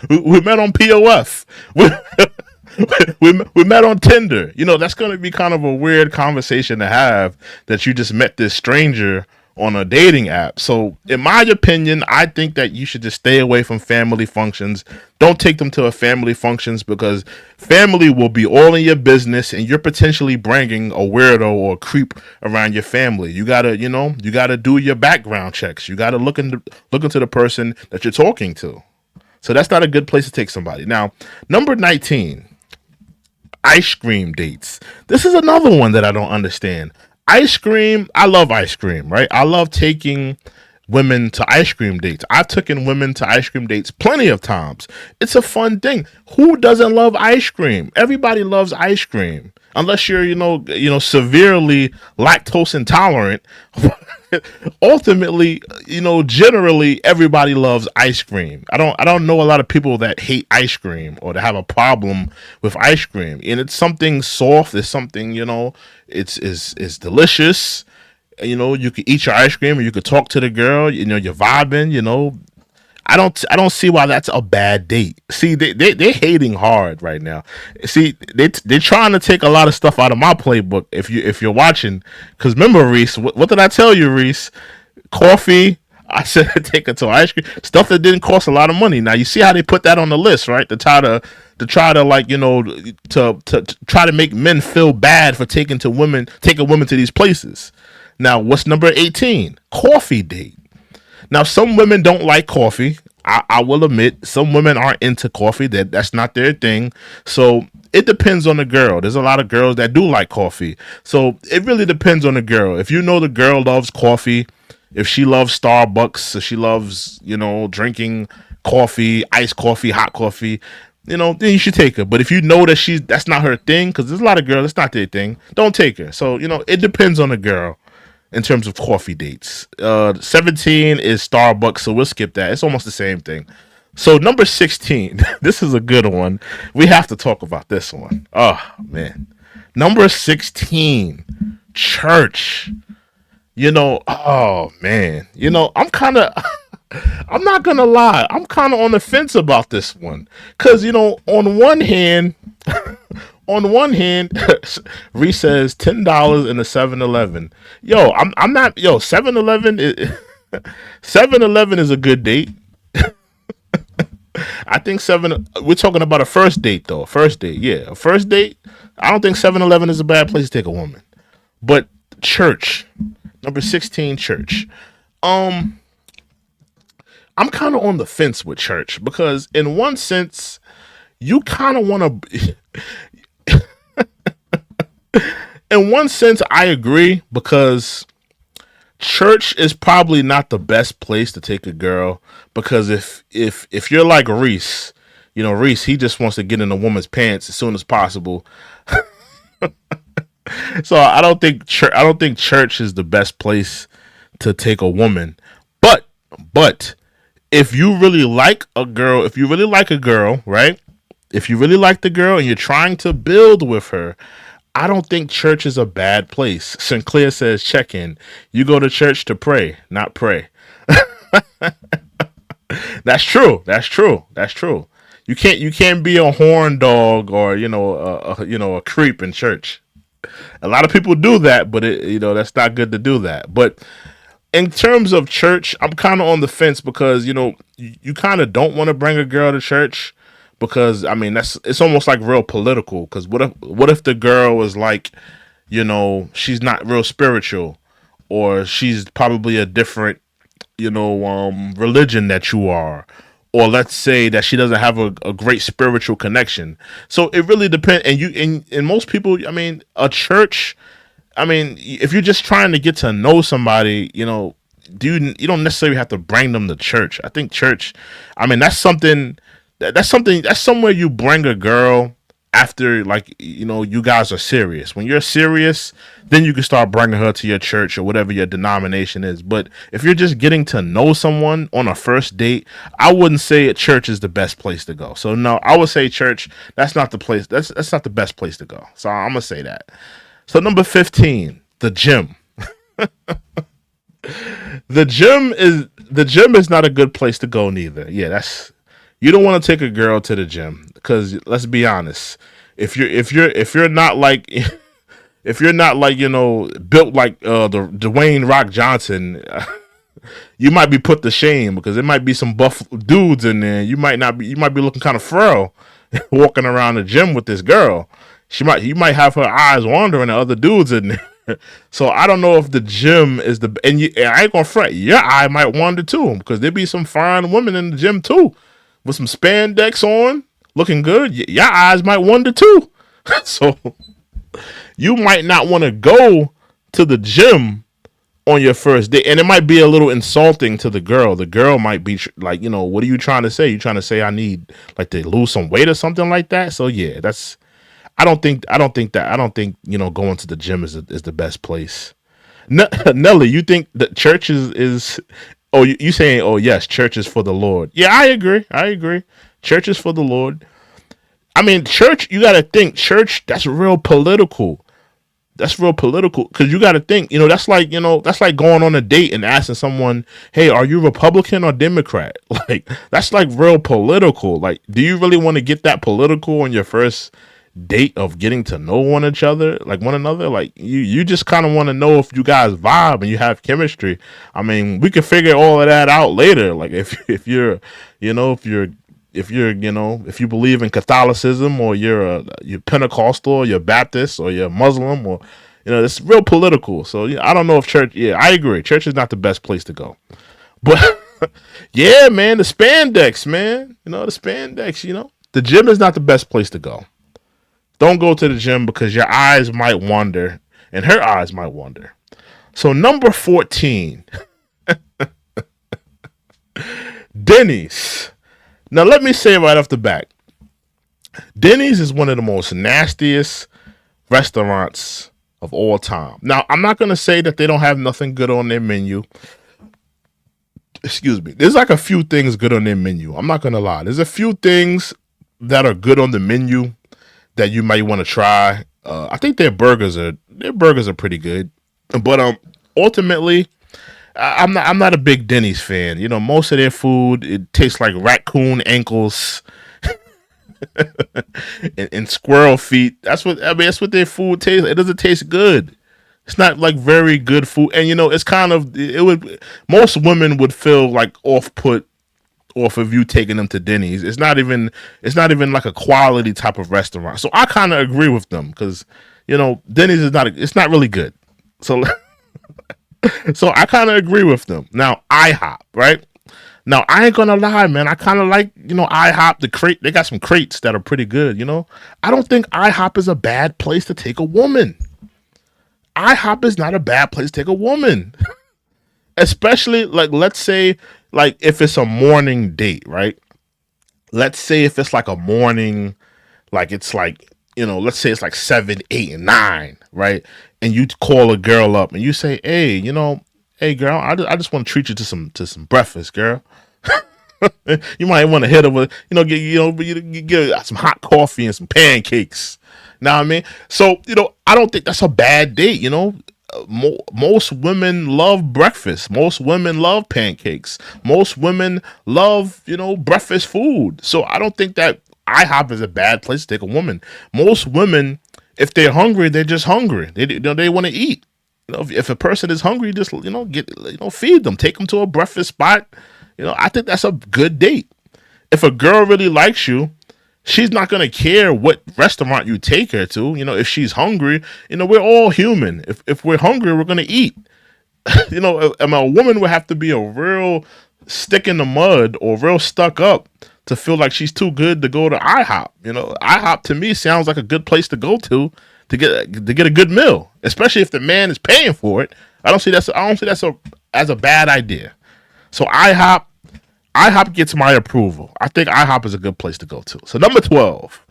POF. We met on Tinder. That's going to be kind of a weird conversation to have, that you just met this stranger on a dating app. So in my opinion, I think that you should just stay away from family functions. Don't take them to a family functions, because family will be all in your business and you're potentially bringing a weirdo or a creep around your family. You gotta do your background checks. You gotta look into the person that you're talking to. So that's not a good place to take somebody. Now, number 19. Ice cream dates. This is another one that I don't understand. Ice cream, I love ice cream, right? I love taking women to ice cream dates. I've taken women to ice cream dates plenty of times. It's a fun thing. Who doesn't love ice cream? Everybody loves ice cream. Unless you're, severely lactose intolerant. Ultimately, generally everybody loves ice cream. I don't know a lot of people that hate ice cream or that have a problem with ice cream. And it's something soft. It's something, it's delicious. You could eat your ice cream, or you could talk to the girl. You're vibing. I don't see why that's a bad date. See, they're hating hard right now. See, they're trying to take a lot of stuff out of my playbook. If you're watching, because remember, Reese, what did I tell you, Reese? Coffee, I said take her to ice cream. Stuff that didn't cost a lot of money. Now you see how they put that on the list, right? To try to like, to try to make men feel bad for taking women to these places. Now, what's number 18? Coffee date. Now, some women don't like coffee. I will admit, some women aren't into coffee. That's not their thing. So it depends on the girl. There's a lot of girls that do like coffee. So it really depends on the girl. If you know the girl loves coffee, if she loves Starbucks, if she loves, drinking coffee, iced coffee, hot coffee, then you should take her. But if you know that that's not her thing, because there's a lot of girls that's not their thing, don't take her. So it depends on the girl in terms of coffee dates. 17 is Starbucks, so we'll skip that. It's almost the same thing. So number 16, this is a good one. We have to talk about this one. Oh man, number 16, church. Oh man, I'm not gonna lie, I'm kind of on the fence about this one, cause on one hand, Reese says $10 in a 7-Eleven. Yo, I'm not. Yo, 7-Eleven is 7-Eleven is a good date. I think we're talking about a first date though. First date, yeah, a first date. I don't think 7-Eleven is a bad place to take a woman, but church, number 16, church. I'm kind of on the fence with church because in one sense, you kind of want to. In one sense, I agree because church is probably not the best place to take a girl because if you're like Reese, Reese, he just wants to get in a woman's pants as soon as possible. So I don't think church is the best place to take a woman. But if you really like a girl, right? If you really like the girl and you're trying to build with her, I don't think church is a bad place. Sinclair says, check in. You go to church to pray, not pray. That's true. You can't be a horn dog or a creep in church. A lot of people do that, but that's not good to do that. But in terms of church, I'm kind of on the fence because you kind of don't want to bring a girl to church. Because I mean it's almost like real political. Because what if the girl is like, she's not real spiritual, or she's probably a different, religion that you are, or let's say that she doesn't have a great spiritual connection. So it really depends. And most people, I mean, a church. I mean, if you're just trying to get to know somebody, you don't necessarily have to bring them to church. I think church. I mean, that's somewhere you bring a girl after, like, you guys are serious. When you're serious, then you can start bringing her to your church or whatever your denomination is. But if you're just getting to know someone on a first date, I wouldn't say a church is the best place to go. So no, I would say church. That's not the place. That's not the best place to go. So I'm gonna say that. So number 15, the gym. The gym is not a good place to go neither. Yeah, you don't want to take a girl to the gym because let's be honest, if you're not like if you're not like built like the Dwayne Rock Johnson, you might be put to shame because there might be some buff dudes in there. You might be looking kind of frail walking around the gym with this girl. You might have her eyes wandering at other dudes in there. So I don't know if the gym is and I ain't gonna fret. Your eye might wander too because there be some fine women in the gym too. With some spandex on, looking good, your eyes might wander too. So you might not want to go to the gym on your first date. And it might be a little insulting to the girl. The girl might be like, what are you trying to say? You trying to say I need like to lose some weight or something like that? So yeah, I don't think going to the gym is the best place. Nelly, you think that church is oh, you saying, oh, yes, church is for the Lord. Yeah, I agree. Church is for the Lord. I mean, church, you got to think, church, that's real political. Because you got to think, that's like going on a date and asking someone, hey, are you Republican or Democrat? Like, that's like real political. Like, do you really want to get that political on your first date of getting to know one another, like you just kind of want to know if you guys vibe and you have chemistry. I mean, we can figure all of that out later. Like if you're, you know, if you're, you know, if you believe in Catholicism, or you're Pentecostal, or you're Baptist, or you're Muslim, or, you know, it's real political. So yeah, I don't know if church. Yeah, I agree. Church is not the best place to go. But yeah, man, the spandex, man. You know, the spandex. You know, the gym is not the best place to go. Don't go to the gym because your eyes might wander, and her eyes might wander. So number 14, Denny's. Now let me say right off the bat, Denny's is one of the most nastiest restaurants of all time. Now, I'm not going to say that they don't have nothing good on their menu. Excuse me. There's like a few things good on their menu. I'm not going to lie. There's a few things that are good on the menu that you might want to try. I think their burgers are pretty good. But ultimately, I'm not a big Denny's fan. You know, most of their food, it tastes like raccoon ankles and squirrel feet. That's what their food tastes. It doesn't taste good. It's not like very good food. And you know, it's kind of it would most women would feel like off put off of you taking them to Denny's. It's not even like a quality type of restaurant. So I kind of agree with them because, you know, Denny's it's not really good. So so I kind of agree with them. Now IHOP, right? Now I ain't gonna lie, man. I kind of like, you know, IHOP. The crate, they got some crates that are pretty good. You know, I don't think IHOP is a bad place to take a woman. IHOP is not a bad place to take a woman, especially like let's say like if it's a morning date, right? Let's say if it's like a morning, like it's like, you know, let's say it's like 7, 8, and 9, right? And you call a girl up and you say, hey, you know, hey girl, I just want to treat you to some breakfast, girl. You might want to hit her with, you know, you get some hot coffee and some pancakes. Know what I mean? So, you know, I don't think that's a bad date. You know, most women love breakfast. Most women love pancakes. Most women love, you know, breakfast food. So I don't think that IHOP is a bad place to take a woman. Most women, if they're hungry, they're just hungry. They want to eat. You know, if a person is hungry, just, you know, feed them, take them to a breakfast spot. You know, I think that's a good date. If a girl really likes you, she's not going to care what restaurant you take her to. You know, if she's hungry, you know, we're all human. If we're hungry, we're going to eat. You know, a woman would have to be a real stick in the mud or real stuck up to feel like she's too good to go to IHOP. You know, IHOP to me sounds like a good place to go to get a good meal, especially if the man is paying for it. I don't see that's as a bad idea. So IHOP gets my approval. I think IHOP is a good place to go to. So number 12,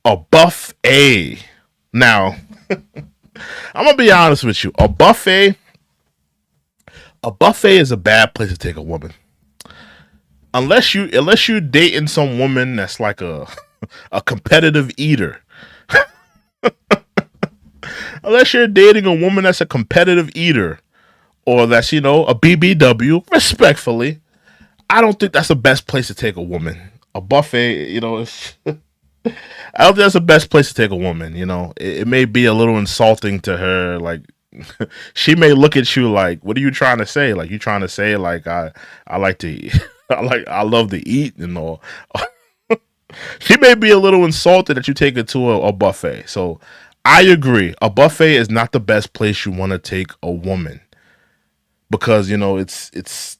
a buffet. Now, I'm gonna be honest with you. A buffet is a bad place to take a woman. Unless you're dating some woman that's like a competitive eater. Unless you're dating a woman that's a competitive eater, or that's, you know, a BBW, respectfully, I don't think that's the best place to take a woman. A buffet, you know, I don't think that's the best place to take a woman. You know, it may be a little insulting to her. Like, she may look at you like, "What are you trying to say? Like, you trying to say like I like to eat, I love to eat and all." She may be a little insulted that you take her to a buffet. So I agree. A buffet is not the best place you want to take a woman because, you know, it's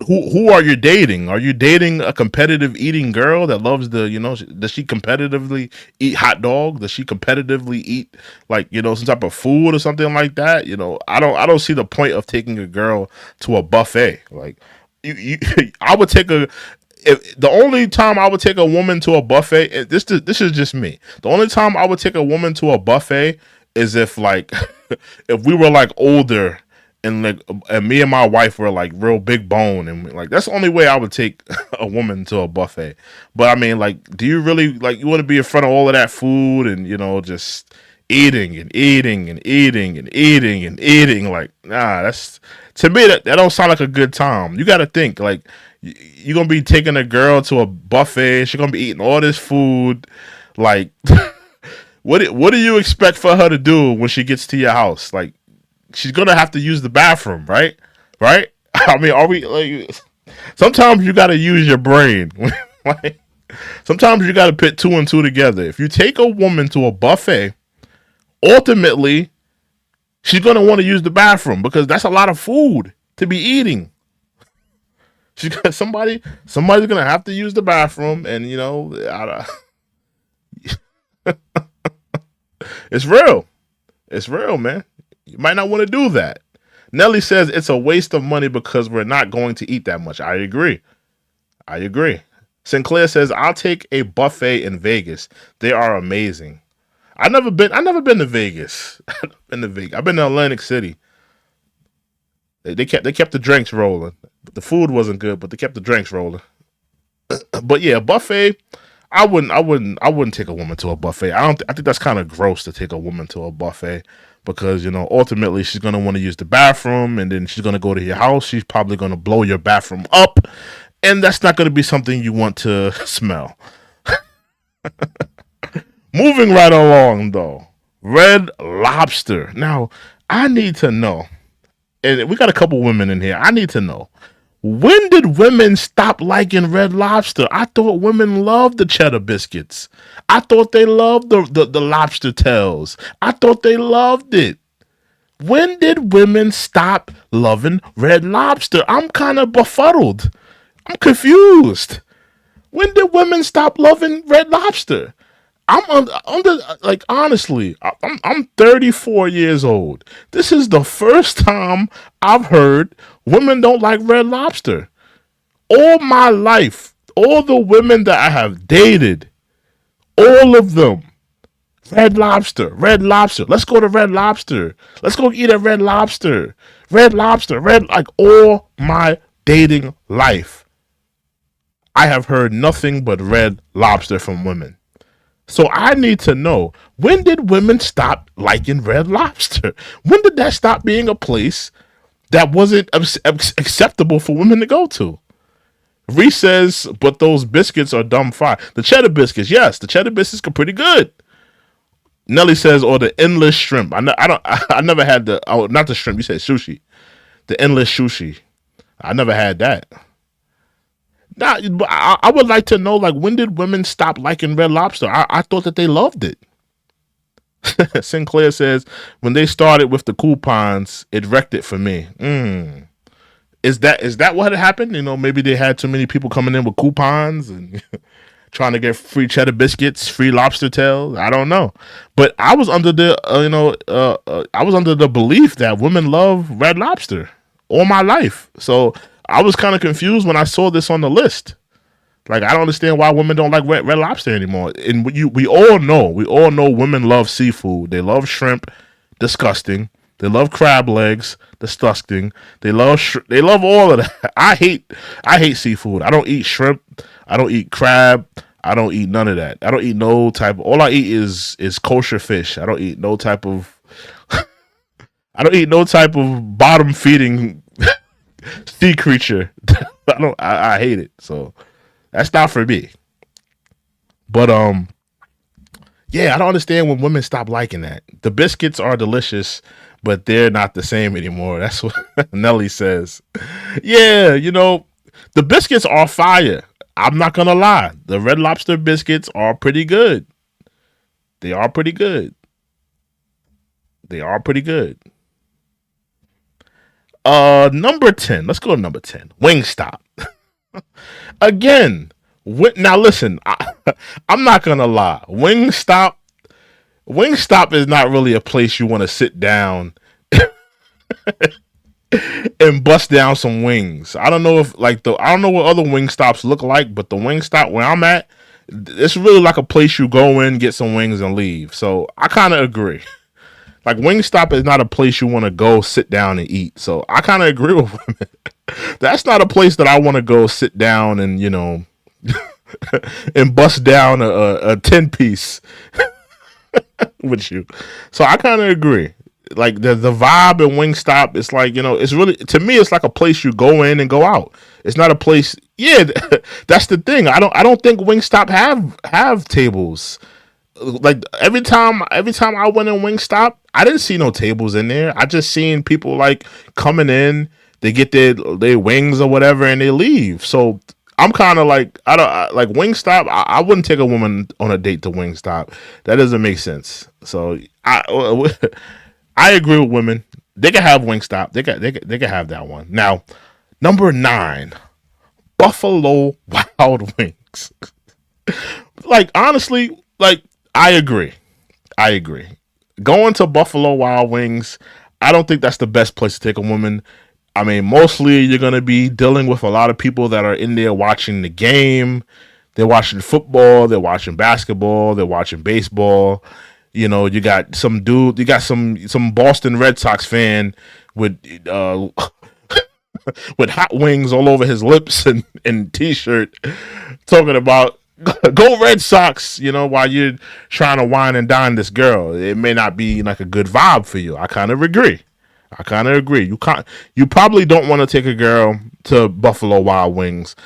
who are you dating? Are you dating a competitive eating girl that loves the, you know, does she competitively eat hot dog? Does she competitively eat, like, you know, some type of food or something like that? You know, I don't see the point of taking a girl to a buffet. Like, I would take the only time I would take a woman to a buffet, this is just me. The only time I would take a woman to a buffet is if, like, if we were like older and like, and me and my wife were like real big bone, and like that's the only way I would take a woman to a buffet. But I mean, like, do you really, like, you want to be in front of all of that food and, you know, just eating and eating and eating and eating and eating? Like, nah, that's, to me, that don't sound like a good time. You got to think, like, you're gonna be taking a girl to a buffet, she's gonna be eating all this food, like What do you expect for her to do when she gets to your house? Like, she's gonna have to use the bathroom, right? Right? I mean, are we like? Sometimes you gotta use your brain. Like, sometimes you gotta put two and two together. If you take a woman to a buffet, ultimately she's gonna want to use the bathroom because that's a lot of food to be eating. She's got somebody's gonna have to use the bathroom, and it's real. It's real, man. You might not want to do that. Nelly says it's a waste of money because we're not going to eat that much. I agree. I agree. Sinclair says I'll take a buffet in Vegas. They are amazing. I never been to Vegas. I've been to Atlantic City. They kept the drinks rolling. The food wasn't good, but they kept the drinks rolling. But yeah, buffet. I wouldn't take a woman to a buffet. I think that's kind of gross to take a woman to a buffet because ultimately she's gonna want to use the bathroom and then she's gonna go to your house. She's probably gonna blow your bathroom up, and that's not gonna be something you want to smell. Moving right along though, Red Lobster. Now I need to know, and we got a couple women in here. I need to know. When did women stop liking Red Lobster? I thought women loved the cheddar biscuits. I thought they loved the lobster tails. I thought they loved it. When did women stop loving Red Lobster? I'm kind of befuddled. I'm confused. When did women stop loving Red Lobster? Like, honestly, I'm 34 years old. This is the first time I've heard women don't like Red Lobster. All my life, all the women that I have dated, all of them, Red Lobster, Red Lobster. Let's go to Red Lobster. Let's go eat at Red Lobster. Red Lobster, like all my dating life, I have heard nothing but Red Lobster from women. So I need to know, when did women stop liking Red Lobster? When did that stop being a place that wasn't acceptable for women to go to? Reese says, but those biscuits are dumb fire. The cheddar biscuits, yes, the cheddar biscuits are pretty good. Nelly says, or the endless shrimp. I never had not the shrimp. You said sushi, the endless sushi. I never had that. Now, I would like to know, like, when did women stop liking Red Lobster? I thought that they loved it. Sinclair says, when they started with the coupons, it wrecked it for me. Is that what had happened? Maybe they had too many people coming in with coupons and trying to get free cheddar biscuits, free lobster tails. I don't know, but I was under the I was under the belief that women love Red Lobster all my life. So I was kind of confused when I saw this on the list. Like, I don't understand why women don't like Red Lobster anymore. And we all know women love seafood. They love shrimp, disgusting. They love crab legs, disgusting. They love all of that. I hate seafood. I don't eat shrimp. I don't eat crab. I don't eat none of that. I don't eat no type of, all I eat is kosher fish. I don't eat no type of bottom feeding sea creature. I hate it. So that's not for me. But yeah, I don't understand when women stop liking that. The biscuits are delicious, but they're not the same anymore. That's what Nelly says. Yeah, the biscuits are fire. I'm not gonna lie. The Red Lobster biscuits are pretty good. They are pretty good. Number 10. Let's go to number 10. Wingstop. Again. Now listen, I'm not gonna lie. Wingstop is not really a place you want to sit down and bust down some wings. I don't know what other Wingstops look like, but the Wingstop where I'm at, it's really like a place you go in, get some wings, and leave. So I kind of agree. Like, Wingstop is not a place you want to go sit down and eat. So I kind of agree with women. That's not a place that I want to go sit down and and bust down a 10-piece with you. So I kind of agree. Like, the vibe in Wingstop, it's like, it's really, to me, it's like a place you go in and go out. It's not a place. Yeah, that's the thing. I don't think Wingstop have tables like every time I went in Wingstop, I didn't see no tables in there. I just seen people like coming in, they get their wings or whatever, and they leave. So I'm kind of like like Wingstop. I wouldn't take a woman on a date to Wingstop. That doesn't make sense. So I agree with women. They can have Wingstop. They can have that one. Now, number 9, Buffalo Wild Wings. Like honestly, like I agree. I agree. Going to Buffalo Wild Wings, I don't think that's the best place to take a woman. I mean, mostly you're going to be dealing with a lot of people that are in there watching the game. They're watching football, they're watching basketball, they're watching baseball. You know, you got some dude, you got some Boston Red Sox fan with with hot wings all over his lips and t-shirt talking about go Red Sox, you know, while you're trying to wine and dine this girl. It may not be like a good vibe for you. I kind of agree. You probably don't want to take a girl to Buffalo Wild Wings.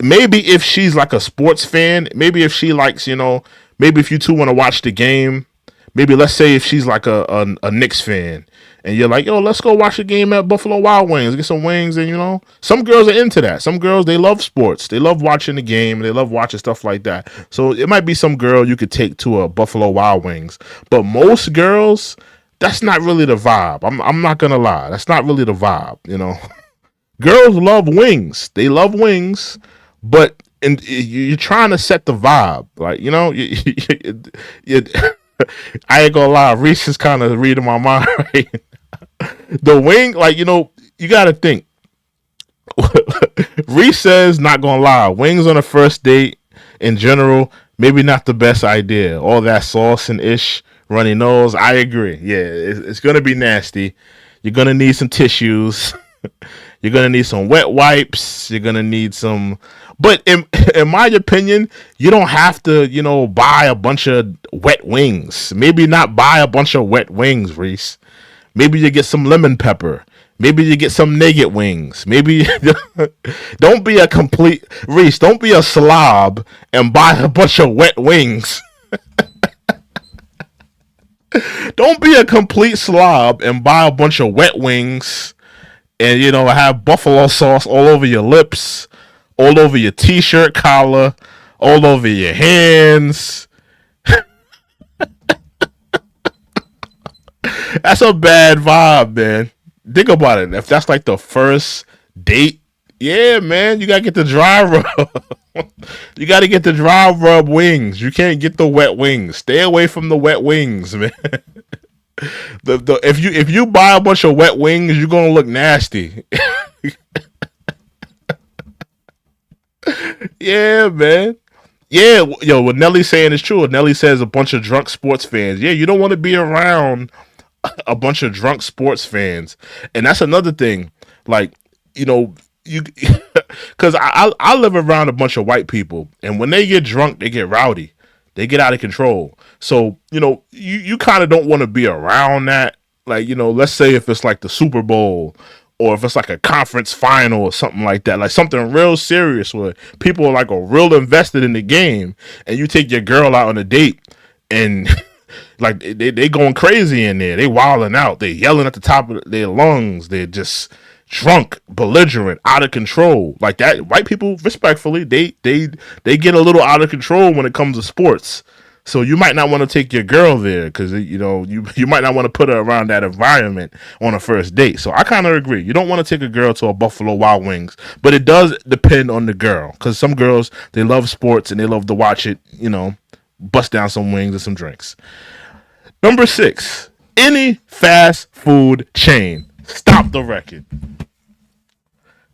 Maybe if she's like a sports fan, maybe if she likes, you know, maybe if you two want to watch the game, maybe let's say if she's like a Knicks fan and you're like, yo, let's go watch a game at Buffalo Wild Wings, get some wings. And, you know, some girls are into that. Some girls, they love sports. They love watching the game. They love watching stuff like that. So it might be some girl you could take to a Buffalo Wild Wings. But most girls, that's not really the vibe. I'm not going to lie. That's not really the vibe, you know. Girls love wings. They love wings. But you're trying to set the vibe. Like, you know, I ain't gonna lie, Reese is kind of reading my mind, right? The wing, like, you know, you gotta think. Reese says, not gonna lie, wings on a first date in general, maybe not the best idea. All that sauce and runny nose. I agree. Yeah, it's gonna be nasty. You're gonna need some tissues. You're gonna need some wet wipes. You're gonna need some. But in my opinion, you don't have to, you know, buy a bunch of wet wings. Maybe not buy a bunch of wet wings, Reese. Maybe you get some lemon pepper. Maybe you get some nugget wings. Maybe don't be a complete Reese. Don't be a slob and buy a bunch of wet wings. Don't be a complete slob and buy a bunch of wet wings and, you know, have buffalo sauce all over your lips, all over your t-shirt collar, all over your hands. That's a bad vibe, man. Think about it. If that's like the first date, yeah, man, you gotta get the dry rub. You gotta get the dry rub wings. You can't get the wet wings. Stay away from the wet wings, man. If you buy a bunch of wet wings, you're gonna look nasty. Yeah, man. Yeah, yo, what Nelly's saying is true. Nelly says a bunch of drunk sports fans. Yeah, you don't want to be around a bunch of drunk sports fans. And that's another thing. Like, you know, you because I live around a bunch of white people, and when they get drunk, they get rowdy. They get out of control. So, you know, you kind of don't want to be around that. Like, you know, let's say if it's like the Super Bowl or if it's like a conference final or something like that, like something real serious where people are real invested in the game, and you take your girl out on a date and like they going crazy in there. They wilding out. They yelling at the top of their lungs. They're just drunk, belligerent, out of control. Like that, white people, respectfully, they get a little out of control when it comes to sports. So you might not want to take your girl there because, you know, you might not want to put her around that environment on a first date. So I kind of agree. You don't want to take a girl to a Buffalo Wild Wings, but it does depend on the girl, because some girls, they love sports and they love to watch it, you know, bust down some wings and some drinks. Number 6, any fast food chain. Stop the record.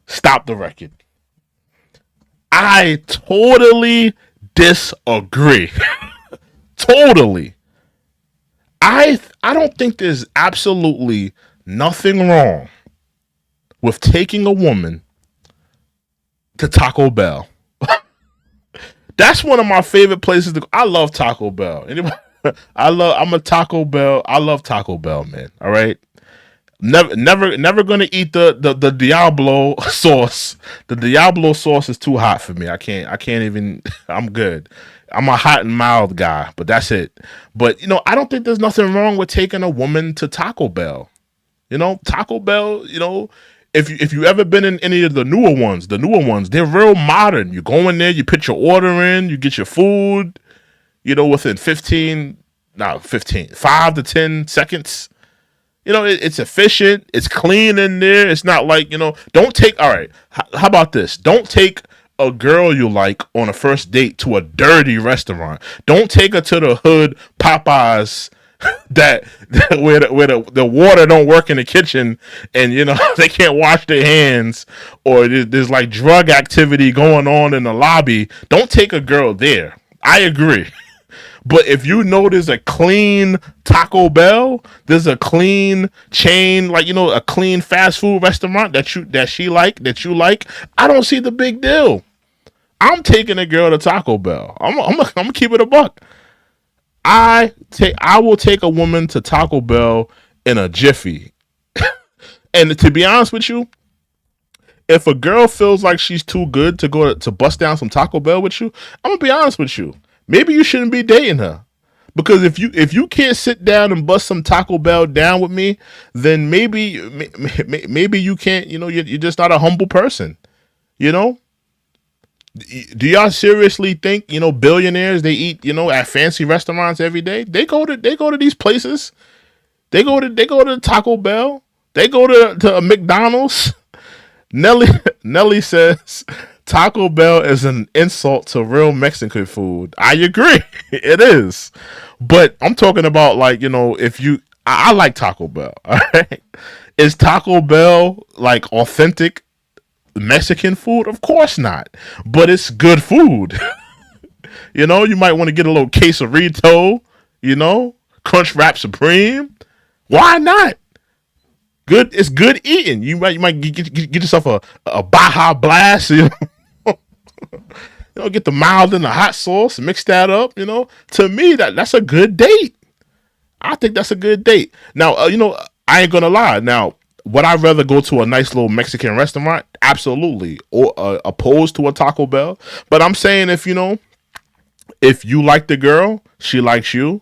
Stop the record. I totally disagree. Totally. I don't think there's absolutely nothing wrong with taking a woman to Taco Bell. That's one of my favorite places to go. I love Taco Bell. I'm a Taco Bell. I love Taco Bell, man. All right. Never gonna eat the Diablo sauce. The Diablo sauce is too hot for me. I can't even. I'm good. I'm a hot and mild guy, but that's it. But I don't think there's nothing wrong with taking a woman to Taco Bell. Taco Bell. If you ever been in any of the newer ones, they're real modern. You go in there, you put your order in, you get your food. Within 5 to 10 seconds. It's efficient. It's clean in there. It's not like, don't take, all right, how about this? Don't take a girl you like on a first date to a dirty restaurant. Don't take her to the hood Popeyes that where the water don't work in the kitchen and, they can't wash their hands or there's like drug activity going on in the lobby. Don't take a girl there. I agree. But if you know there's a clean Taco Bell, there's a clean chain, like a clean fast food restaurant that you like, I don't see the big deal. I'm taking a girl to Taco Bell. I'm gonna keep it a buck. I will take a woman to Taco Bell in a jiffy. And to be honest with you, if a girl feels like she's too good to go to bust down some Taco Bell with you, I'm gonna be honest with you. Maybe you shouldn't be dating her. Because if you can't sit down and bust some Taco Bell down with me, then maybe you can't. You're just not a humble person. You know. Do y'all seriously think billionaires they eat at fancy restaurants every day? They go to these places. They go to Taco Bell. They go to a McDonald's. Nelly says Taco Bell is an insult to real Mexican food. I agree. It is. But I'm talking about like, if I like Taco Bell. All right. Is Taco Bell like authentic Mexican food? Of course not. But it's good food. You might want to get a little quesarito, Crunch Wrap Supreme. Why not? Good. It's good eating. You might get yourself a Baja Blast. Get the mild and the hot sauce, mix that up. To me that's a good date. I think that's a good date. Now, I ain't gonna lie. Now, would I rather go to a nice little Mexican restaurant? Absolutely, or opposed to a Taco Bell. But I'm saying if you like the girl, she likes you.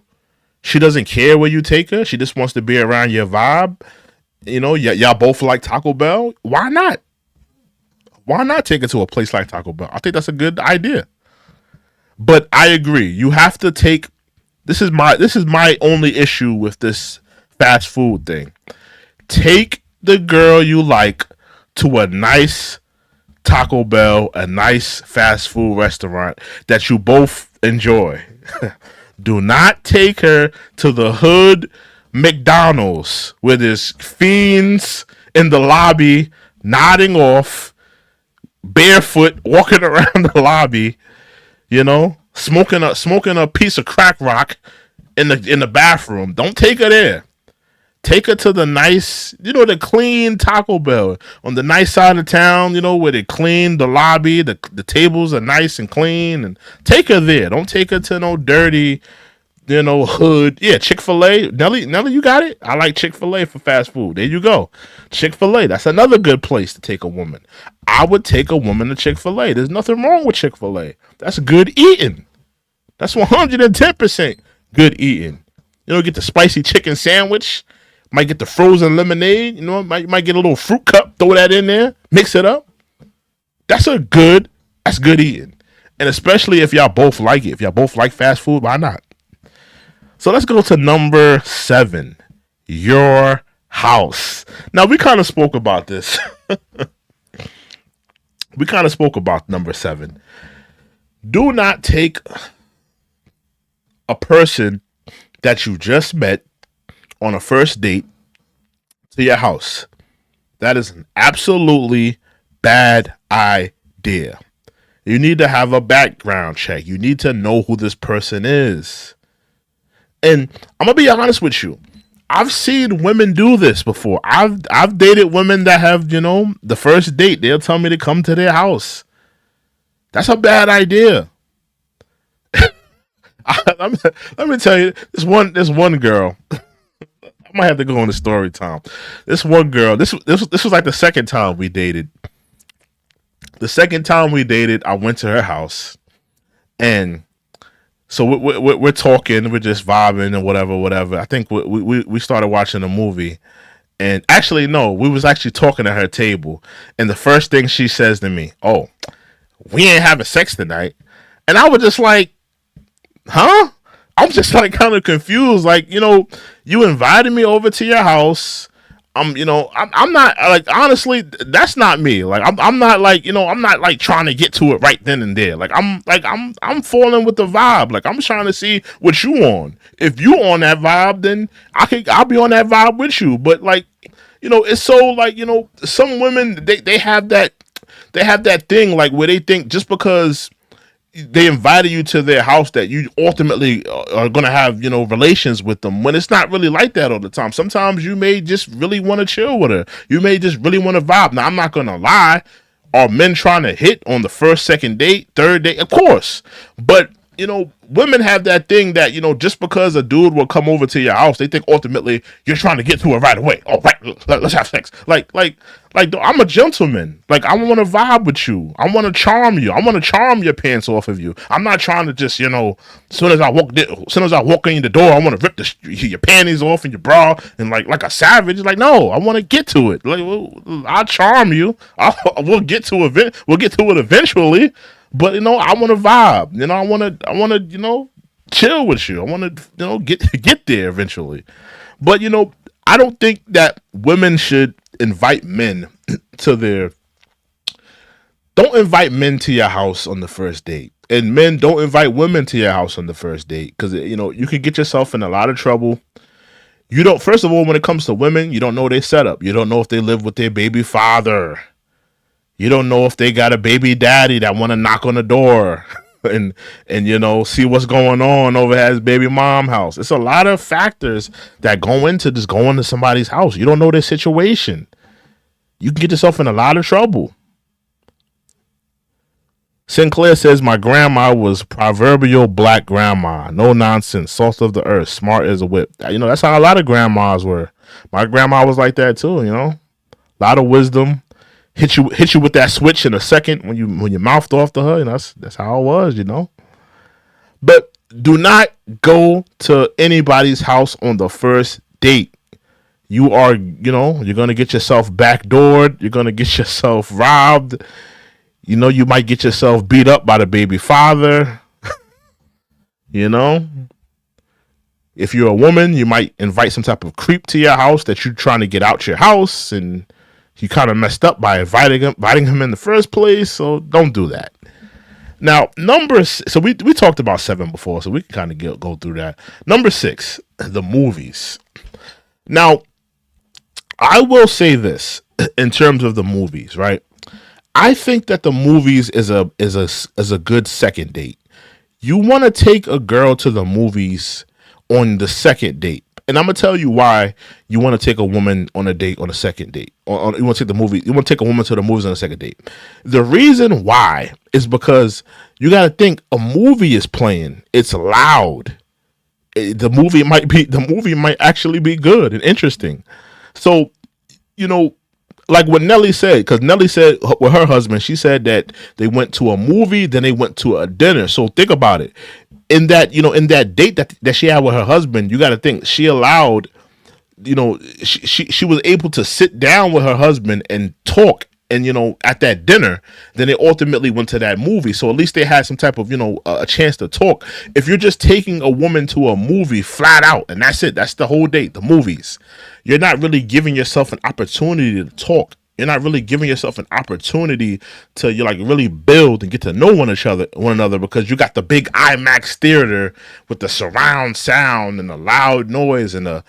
She doesn't care where you take her. She just wants to be around your vibe. Y'all both like Taco Bell. Why not? Why not take it to a place like Taco Bell? I think that's a good idea. But I agree. You have to take. This is my only issue with this fast food thing. Take the girl you like to a nice Taco Bell, a nice fast food restaurant that you both enjoy. Do not take her to the hood McDonald's where there's fiends in the lobby nodding off, barefoot walking around the lobby, smoking a piece of crack rock in the bathroom. Don't take her there. Take her to the nice, the clean Taco Bell on the nice side of town, where they clean the lobby, the tables are nice and clean, and take her there. Don't take her to no dirty, hood. Yeah, Chick-fil-A. Nelly, you got it? I like Chick-fil-A for fast food. There you go. Chick-fil-A. That's another good place to take a woman. I would take a woman to Chick-fil-A. There's nothing wrong with Chick-fil-A. That's good eating. That's 110% good eating. Get the spicy chicken sandwich. Might get the frozen lemonade. Might get a little fruit cup. Throw that in there. Mix it up. That's good eating. And especially if y'all both like it. If y'all both like fast food, why not? So let's go to number 7. Your house. Now, we kind of spoke about this. We kind of spoke about number 7. Do not take a person that you just met on a first date to your house. That is an absolutely bad idea. You need to have a background check. You need to know who this person is. And I'm gonna be honest with you. I've seen women do this before. I've dated women that have, the first date, they'll tell me to come to their house. That's a bad idea. Let me tell you, this one girl. might have to go on the story time. This one girl, this was like the second time we dated. The second time we dated, I went to her house, and so we're talking, we're just vibing and whatever. I think we started watching a movie, and actually no, we was actually talking at her table, and the first thing she says to me, "Oh, we ain't having sex tonight," and I was just like, "Huh?" I'm just like kind of confused. Like, you invited me over to your house. I'm not like, honestly, that's not me. Like, I'm not like, I'm not like trying to get to it right then and there. I'm falling with the vibe. Like, I'm trying to see what you on. If you on that vibe, then I'll be on that vibe with you. But like, it's so like, some women, they have that thing like where they think just because they invited you to their house that you ultimately are going to have, relations with them, when it's not really like that all the time. Sometimes you may just really want to chill with her. You may just really want to vibe. Now, I'm not going to lie. Are men trying to hit on the first, second date, third date? Of course. But, women have that thing that, just because a dude will come over to your house, they think ultimately you're trying to get to her right away. Oh, right, let's have sex. Like, I'm a gentleman. Like, I want to vibe with you. I want to charm you. I want to charm your pants off of you. I'm not trying to just, as soon as I walk in the door, I want to rip your panties off and your bra and like a savage. Like, no, I want to get to it. Like, I'll charm you. We'll get to it. We'll get to it eventually. But I want to vibe. I want to chill with you. I want to get there eventually. But I don't think that women should invite men to their. Don't invite men to your house on the first date, and men don't invite women to your house on the first date, because you can get yourself in a lot of trouble. You don't. First of all, when it comes to women, you don't know their setup. You don't know if they live with their baby father. You don't know if they got a baby daddy that want to knock on the door and see what's going on over at his baby mom house. It's a lot of factors that go into just going to somebody's house. You don't know their situation. You can get yourself in a lot of trouble. Sinclair says, my grandma was proverbial black grandma. No nonsense. Salt of the earth. Smart as a whip. That's how a lot of grandmas were. My grandma was like that too, A lot of wisdom. Hit you with that switch in a second when you mouthed off to her, that's how it was, But do not go to anybody's house on the first date. You are, you're gonna get yourself backdoored, you're gonna get yourself robbed, you might get yourself beat up by the baby father. If you're a woman, you might invite some type of creep to your house that you're trying to get out your house, and you kind of messed up by inviting him in the first place, so don't do that. Now, so we talked about 7 before, so we can kind of go through that. Number 6, the movies. Now, I will say this in terms of the movies, right? I think that the movies is a good second date. You want to take a girl to the movies on the second date. And I'm gonna tell you why you want to take a woman on a date on a second date. Or you want to take a woman to the movies on a second date. The reason why is because you got to think a movie is playing. It's loud. The movie might actually be good and interesting. So, like what Nelly said, because Nelly said with her husband, she said that they went to a movie, then they went to a dinner. So think about it. In that date that she had with her husband, you got to think she allowed, she was able to sit down with her husband and talk. And, at that dinner, then they ultimately went to that movie. So at least they had some type of, a chance to talk. If you're just taking a woman to a movie flat out and that's it, that's the whole date, the movies, you're not really giving yourself an opportunity to talk. You're not really giving yourself an opportunity to really build and get to know one another, because you got the big IMAX theater with the surround sound and the loud noise and the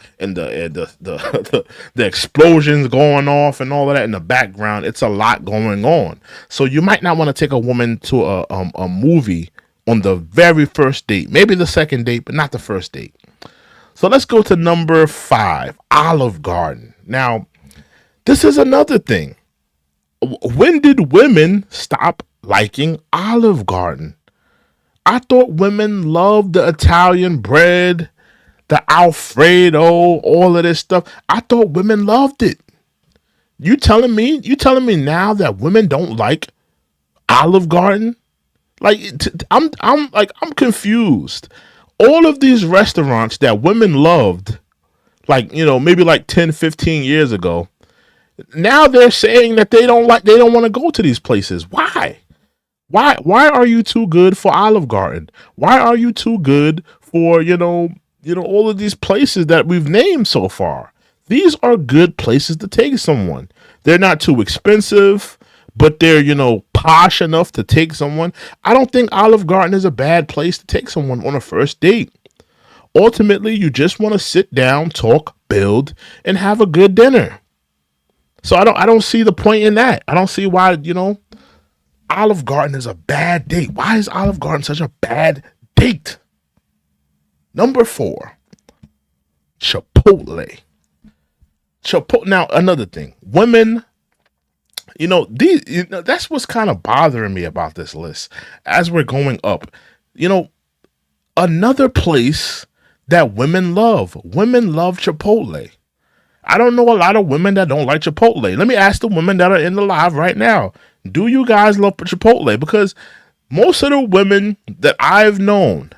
explosions going off and all of that in the background. It's a lot going on. So you might not want to take a woman to a movie on the very first date, maybe the second date, but not the first date. So let's go to number 5, Olive Garden. Now, this is another thing. When did women stop liking Olive Garden? I thought women loved the Italian bread, the Alfredo, all of this stuff. I thought women loved it. You telling me now that women don't like Olive Garden? Like I'm confused. All of these restaurants that women loved, like, maybe like 10, 15 years ago, now they're saying that they don't want to go to these places. Why? Why are you too good for Olive Garden? Why are you too good for, all of these places that we've named so far? These are good places to take someone. They're not too expensive, but they're, posh enough to take someone. I don't think Olive Garden is a bad place to take someone on a first date. Ultimately, you just want to sit down, talk, build, and have a good dinner. So I don't see the point in that. I don't see why, Olive Garden is a bad date. Why is Olive Garden such a bad date? Number 4, Chipotle. Now, another thing, women, that's what's kind of bothering me about this list as we're going up. Another place that women love Chipotle. I don't know a lot of women that don't like Chipotle. Let me ask the women that are in the live right now. Do you guys love Chipotle? Because most of the women that I've known,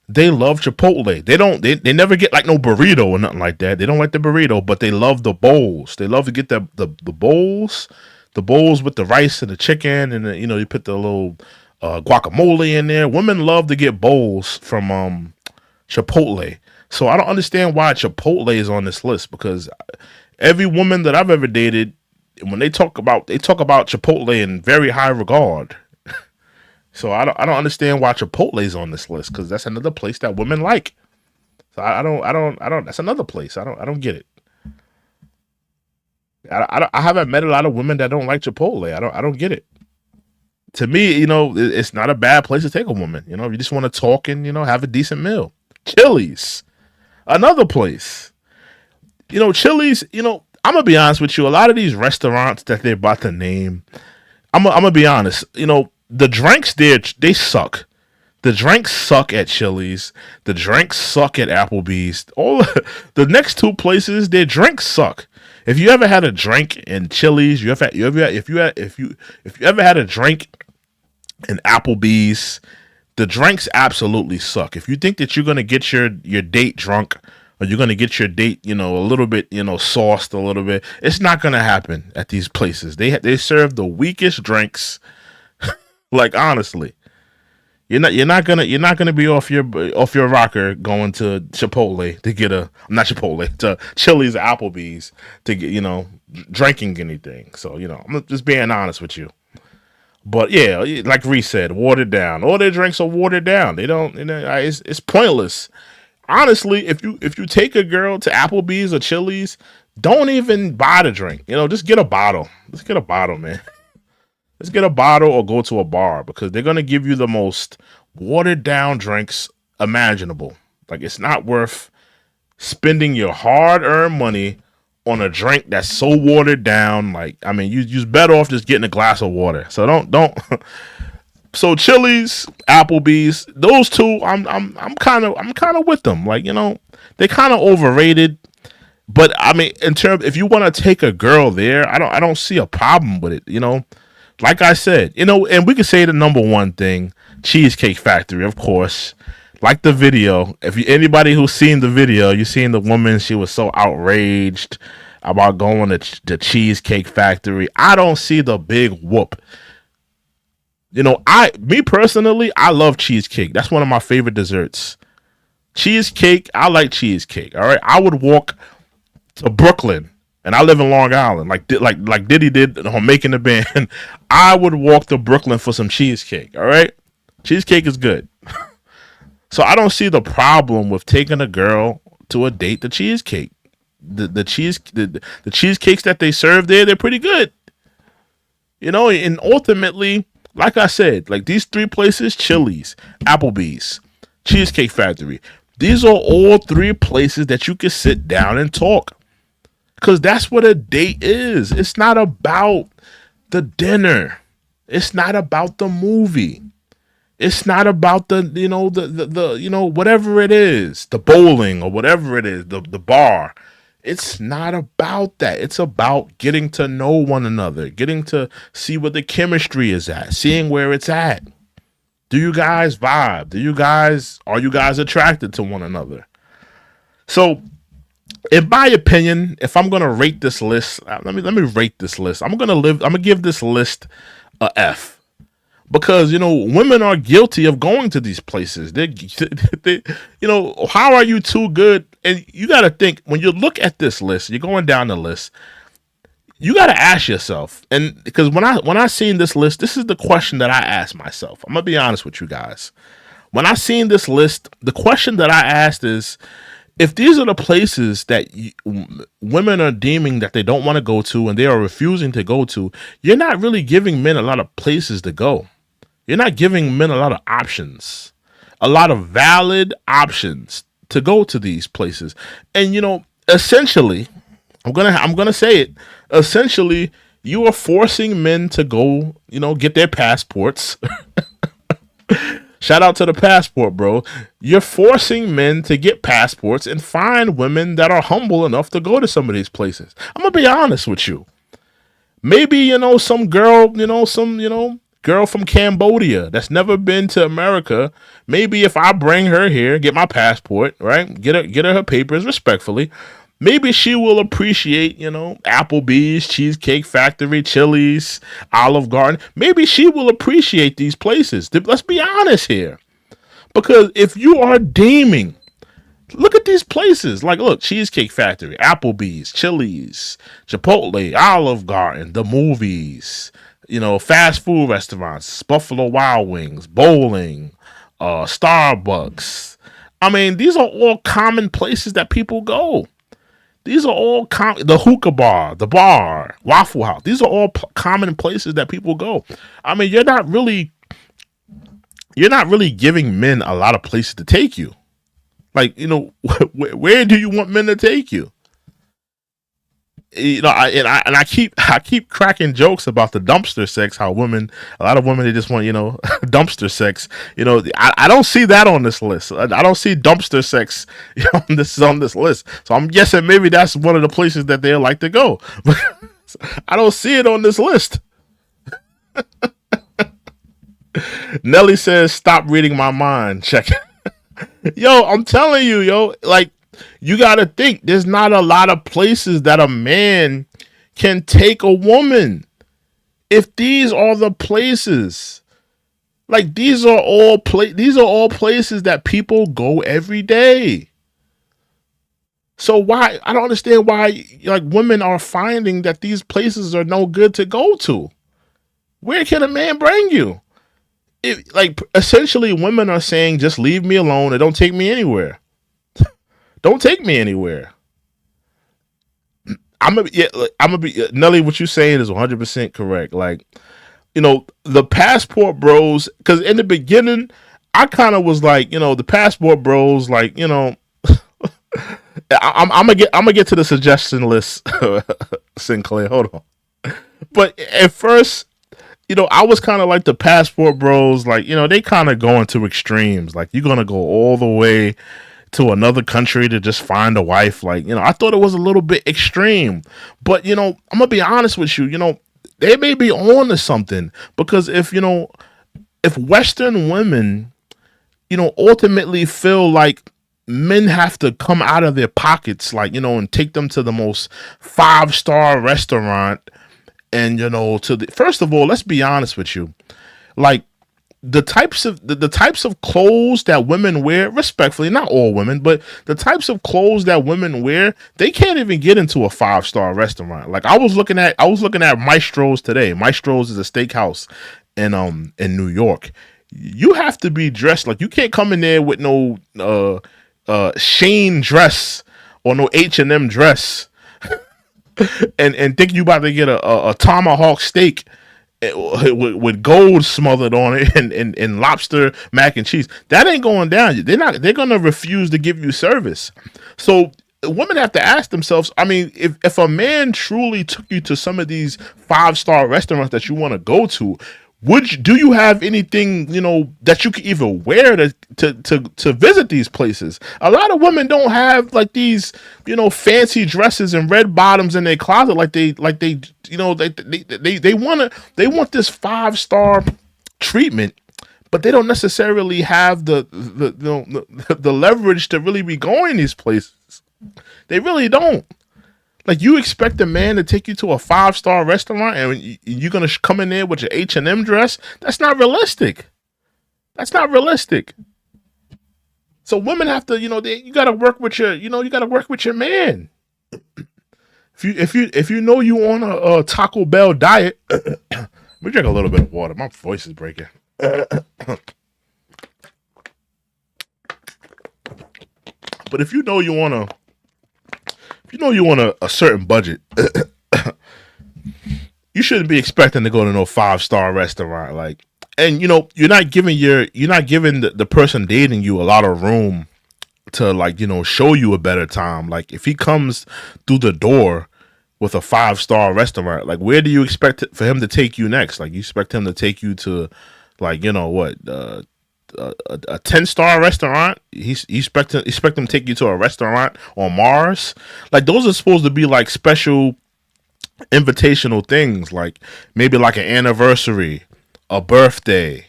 they love Chipotle. They never get like no burrito or nothing like that. They don't like the burrito, but they love the bowls. They love to get the bowls, with the rice and the chicken, and you put the little guacamole in there. Women love to get bowls from Chipotle. So I don't understand why Chipotle is on this list, because every woman that I've ever dated, when they talk about Chipotle in very high regard. So I don't understand why Chipotle is on this list, because that's another place that women like. So I don't. That's another place. I don't get it. I haven't met a lot of women that don't like Chipotle. I don't get it. To me, it's not a bad place to take a woman. If you just want to talk and have a decent meal. Chili's, another place. Chili's. I'm gonna be honest with you. A lot of these restaurants that they're about to name, I'm gonna be honest. The drinks there, they suck. The drinks suck at Chili's. The drinks suck at Applebee's. All the next two places, their drinks suck. If you ever had a drink in Chili's, if you ever had a drink in Applebee's, the drinks absolutely suck. If you think that you're gonna get your date drunk, or you're gonna get your date, a little bit, sauced a little bit, it's not gonna happen at these places. They serve the weakest drinks. Like, honestly, you're not gonna be off your rocker going to Chipotle to get to Chili's or Applebee's to get drinking anything. So I'm just being honest with you. But yeah, like Reese said, watered down. All their drinks are watered down. They don't. It's pointless. Honestly, if you take a girl to Applebee's or Chili's, don't even buy the drink. Just get a bottle. Let's get a bottle, man. Let's get a bottle or go to a bar, because they're going to give you the most watered down drinks imaginable. Like, it's not worth spending your hard earned money on a drink that's so watered down. Like, I mean, you're better off just getting a glass of water. So don't. So Chili's, Applebee's, those two, I'm kind of with them. Like, they're kind of overrated. But I mean, if you want to take a girl there, I don't see a problem with it. Like I said, and we could say the number one thing, Cheesecake Factory, of course. Like the video, anybody who's seen the video, you seen the woman, she was so outraged about going to the Cheesecake Factory. I don't see the big whoop. Me personally, I love cheesecake. That's one of my favorite desserts. Cheesecake, I like cheesecake. All right, I would walk to Brooklyn, and I live in Long Island, like Diddy did on Making the Band. I would walk to Brooklyn for some cheesecake. All right, cheesecake is good. So I don't see the problem with taking a girl to a date to cheesecake. The cheesecakes that they serve there, they're pretty good. And ultimately, like I said, like these three places, Chili's, Applebee's, Cheesecake Factory, these are all three places that you can sit down and talk. Because that's what a date is. It's not about the dinner. It's not about the movie. It's not about the whatever it is, the bowling or whatever it is, the bar. It's not about that. It's about getting to know one another, getting to see what the chemistry is at, seeing where it's at. Do you guys vibe? Are you guys attracted to one another? So, in my opinion, if I'm gonna rate this list, let me rate this list. I'm gonna give this list a F, because women are guilty of going to these places. They how are you too good? And you got to think, when you look at this list, you're going down the list, you got to ask yourself, and because when I seen this list, this is the question that I asked myself. I'm gonna be honest with you guys. When I seen this list, the question that I asked is, if these are the places that women are deeming that they don't want to go to and they are refusing to go to, you're not really giving men a lot of places to go. You're not giving men a lot of options, a lot of valid options to go to these places. And essentially, I'm gonna say it. Essentially, you are forcing men to go, get their passports. Shout out to the passport, bro. You're forcing men to get passports and find women that are humble enough to go to some of these places. I'm gonna be honest with you. Maybe, some girl, girl from Cambodia that's never been to America. Maybe if I bring her here, get my passport, right? Get her papers respectfully. Maybe she will appreciate, Applebee's, Cheesecake Factory, Chili's, Olive Garden. Maybe she will appreciate these places. Let's be honest here. Because if you are deeming, look at these places. Like, look, Cheesecake Factory, Applebee's, Chili's, Chipotle, Olive Garden, the movies, fast food restaurants, Buffalo Wild Wings, bowling, Starbucks. I mean, these are all common places that people go. These are all the hookah bar, the bar, Waffle House. These are all common places that people go. I mean, you're not really giving men a lot of places to take you. Like, where do you want men to take you? I keep cracking jokes about the dumpster sex. How a lot of women, they just want dumpster sex. I don't see that on this list. I don't see dumpster sex on this list. So I'm guessing maybe that's one of the places that they like to go. I don't see it on this list. Nelly says, "Stop reading my mind." Check it. Yo, I'm telling you, like. You got to think, there's not a lot of places that a man can take a woman. If these are the places, like these are all places that people go every day. So why, I don't understand why, like, women are finding that these places are no good to go to. Where can a man bring you? Essentially, women are saying, just leave me alone and don't take me anywhere. Don't take me anywhere. I'm gonna be Nelly. What you're saying is 100% correct. Like, the passport bros. Because in the beginning, I kind of was like, the passport bros. Like, I'm gonna get to the suggestion list. Sinclair, hold on. But at first, I was kind of like the passport bros. Like, they kind of going to extremes. Like, you're gonna go all the way to another country to just find a wife. Like, I thought it was a little bit extreme, but I'm gonna be honest with you, they may be on to something, because if Western women, ultimately feel like men have to come out of their pockets, like, and take them to the most 5-star restaurant, and first of all, let's be honest with you, like, the types of clothes that women wear, respectfully, not all women, but the types of clothes that women wear, they can't even get into a 5-star restaurant. Like, I was looking at Maestro's today. Maestro's is a steakhouse in New York. You have to be dressed, like, you can't come in there with no Shane dress or no H&M dress and think you about to get a tomahawk steak with gold smothered on it and lobster mac and cheese. That ain't going down. They're gonna refuse to give you service. So women have to ask themselves, I mean, if a man truly took you to some of these 5-star restaurants that you want to go to, do you have anything, that you can even wear to visit these places? A lot of women don't have like these, fancy dresses and red bottoms in their closet they want this 5-star treatment, but they don't necessarily have the leverage to really be going these places. They really don't. Like, you expect a man to take you to a 5-star restaurant and you're gonna come in there with your H&M dress? That's not realistic. That's not realistic. So women have to, you gotta work with your man. If you know you on a Taco Bell diet, let me drink a little bit of water. My voice is breaking. But if you know you want a certain budget, you shouldn't be expecting to go to no 5-star restaurant. Like, and you're not giving the person dating you a lot of room to, like, show you a better time. Like, if he comes through the door with a 5-star restaurant, like, where do you expect for him to take you next? Like, you expect him to take you to, like, a 10-star restaurant? You expect him to take you to a restaurant on Mars? Like, those are supposed to be like special invitational things, like maybe like an anniversary, a birthday,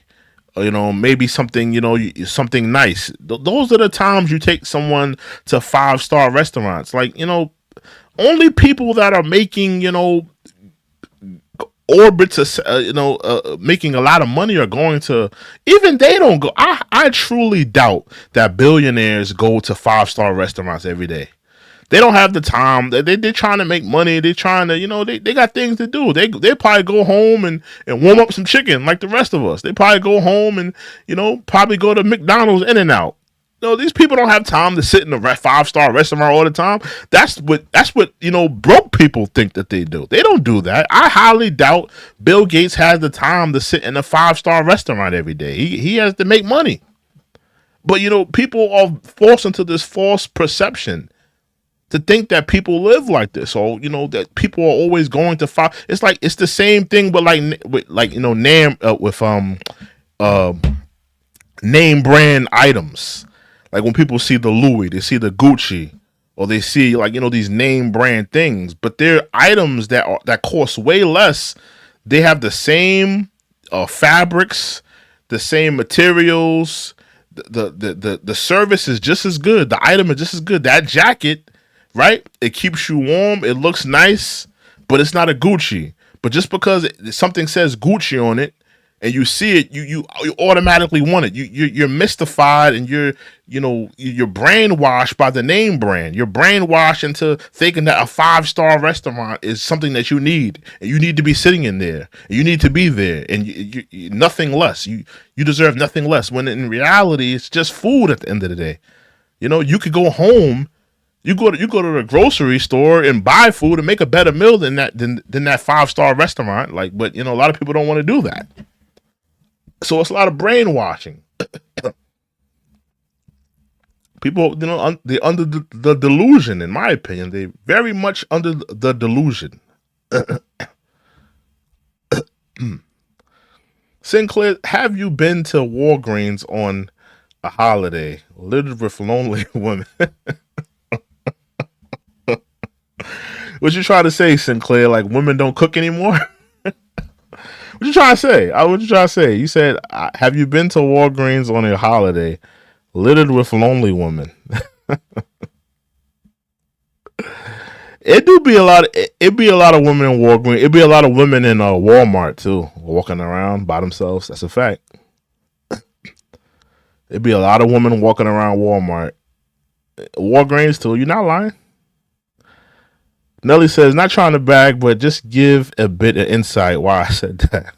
maybe something, something nice. Those are the times you take someone to 5-star restaurants. Like, only people that are making, orbits, making a lot of money are going to. Even they don't go. I truly doubt that billionaires go to 5-star restaurants every day. They don't have the time. They're trying to make money. They're trying to, they got things to do. They probably go home and warm up some chicken like the rest of us. They probably go home and, probably go to McDonald's, In-N-Out. These people don't have time to sit in a 5-star restaurant all the time. That's what broke people think that they do. They don't do that. I highly doubt Bill Gates has the time to sit in a 5-star restaurant every day. He has to make money. But people are forced into this false perception to think that people live like this, or that people are always going to 5. It's like, it's the same thing, but name brand items. Like, when people see the Louis, they see the Gucci, or they see, like, these name brand things, but they're items that cost way less. They have the same fabrics, the same materials. The service is just as good. The item is just as good. That jacket, right? It keeps you warm. It looks nice, but it's not a Gucci. But just because something says Gucci on it, and you see it, you automatically want it. You're mystified, and you're brainwashed by the name brand. You're brainwashed into thinking that a 5-star restaurant is something that you need, and you need to be sitting in there, and you need to be there, and you nothing less. You deserve nothing less. When in reality, it's just food at the end of the day. You could go home. You go to the grocery store and buy food and make a better meal than that 5-star restaurant. Like, but a lot of people don't want to do that. So it's a lot of brainwashing. People, they're under the delusion. In my opinion, they very much under the delusion. Sinclair, have you been to Walgreens on a holiday littered with lonely women? What you trying to say, Sinclair? Like, women don't cook anymore? What you trying to say? What you trying to say? You said, have you been to Walgreens on a holiday littered with lonely women? It'd be a lot of women in Walgreens. It'd be a lot of women in Walmart too, walking around by themselves. That's a fact. It'd be a lot of women walking around Walmart. Walgreens too. You're not lying. Nelly says, not trying to brag, but just give a bit of insight why I said that.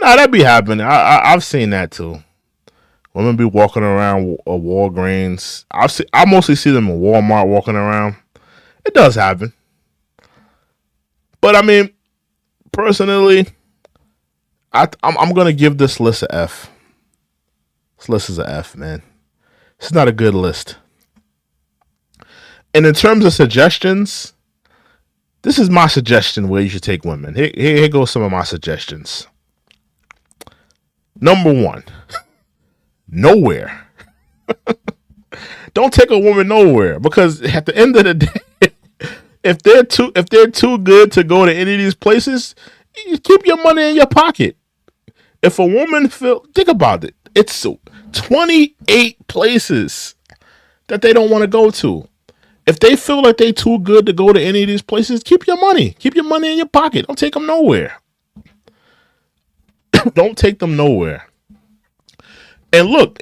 Nah, that be happening. I've seen that too. Women be walking around Walgreens. I mostly see them in Walmart walking around. It does happen. But I mean, personally, I'm gonna give this list a F. This list is a F, man. It's not a good list. And in terms of suggestions, this is my suggestion where you should take women. Here goes some of my suggestions. Number one, nowhere. Don't take a woman nowhere, because at the end of the day, if they're too good to go to any of these places, you keep your money in your pocket. If a woman think about it, it's 28 places that they don't want to go to. If they feel like they too good to go to any of these places, keep your money. Keep your money in your pocket. Don't take them nowhere. Don't take them nowhere. And look,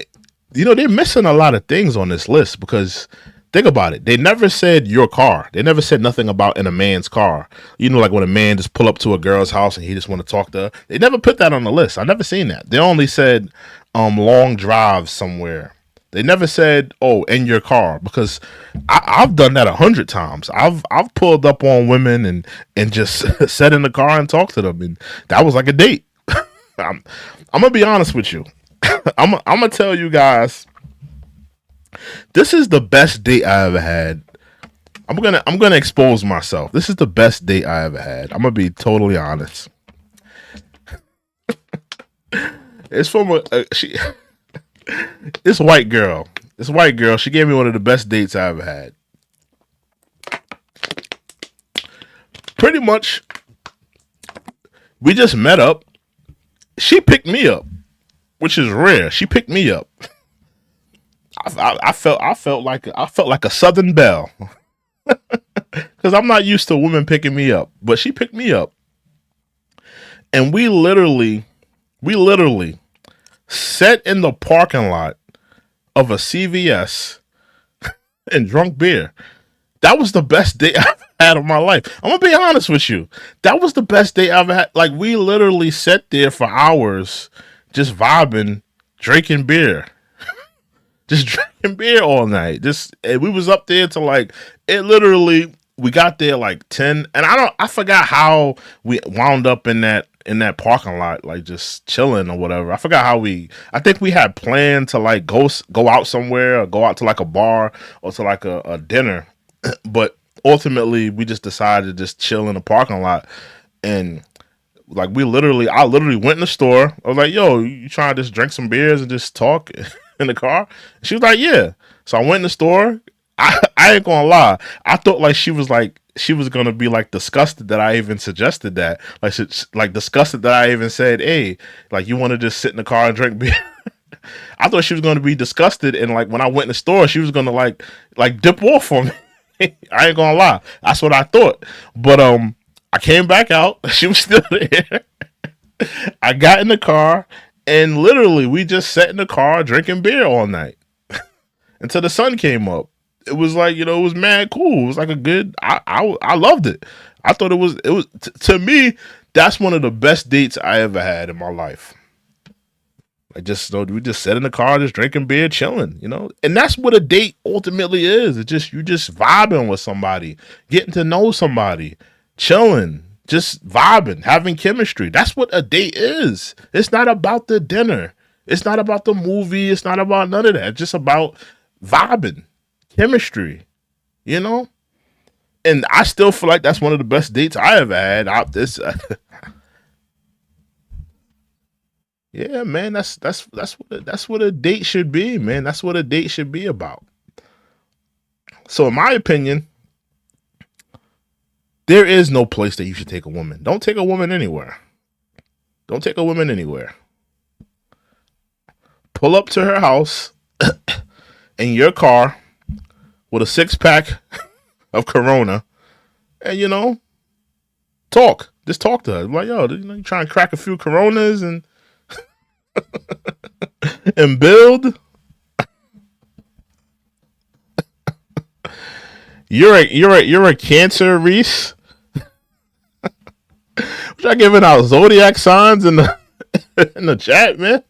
they're missing a lot of things on this list, because think about it. They never said your car. They never said nothing about in a man's car. Like when a man just pull up to a girl's house and he just want to talk to her. They never put that on the list. I never seen that. They only said long drives somewhere. They never said, "Oh, in your car," because I've done that 100 times. I've pulled up on women and just sat in the car and talked to them, and that was like a date. I'm gonna be honest with you. I'm gonna tell you guys, this is the best date I ever had. I'm gonna expose myself. This is the best date I ever had. I'm gonna be totally honest. It's from this white girl. This white girl. She gave me one of the best dates I ever had. Pretty much, we just met up. She picked me up, which is rare. She picked me up. I felt like a Southern belle, because I'm not used to women picking me up, but she picked me up, and we literally sat in the parking lot of a CVS and drunk beer. That was the best day I've had of my life. I'm gonna be honest with you. That was the best day I've had. Like, we literally sat there for hours, just vibing, drinking beer. Just drinking beer all night. And we was up there till we got there like 10, and I forgot how we wound up in that parking lot, like just chilling or whatever. I forgot how I think we had planned to like go out somewhere, or go out to like a bar or to like a dinner, but ultimately we just decided to just chill in the parking lot. And like I literally went in the store. I was like, "Yo, you trying to just drink some beers and just talk in the car?" She was like, "Yeah." So I went in the store. I ain't gonna lie. I thought like she was gonna be like disgusted that I even suggested that. Like disgusted that I even said, "Hey, like, you want to just sit in the car and drink beer?" I thought she was gonna be disgusted, and like when I went in the store, she was gonna like dip off on me. I ain't gonna lie. That's what I thought. But I came back out. She was still there. I got in the car, and literally we just sat in the car drinking beer all night until the sun came up. It was like, it was mad cool. It was like a good. I loved it. I thought it was to me, that's one of the best dates I ever had in my life. Like, we just sat in the car, just drinking beer, chilling, and that's what a date ultimately is. It's just you just vibing with somebody, getting to know somebody, chilling, just vibing, having chemistry. That's what a date is. It's not about the dinner. It's not about the movie. It's not about none of that. It's just about vibing, chemistry, And I still feel like that's one of the best dates I ever had. Yeah, man, that's what a date should be, man. That's what a date should be about. So, in my opinion, there is no place that you should take a woman. Don't take a woman anywhere. Don't take a woman anywhere. Pull up to her house in your car with a 6-pack of Corona, and talk. Just talk to her. Like, "Yo, you trying to crack a few Coronas and and build." You're a Cancer, Reese. Y'all giving out zodiac signs in the chat, man.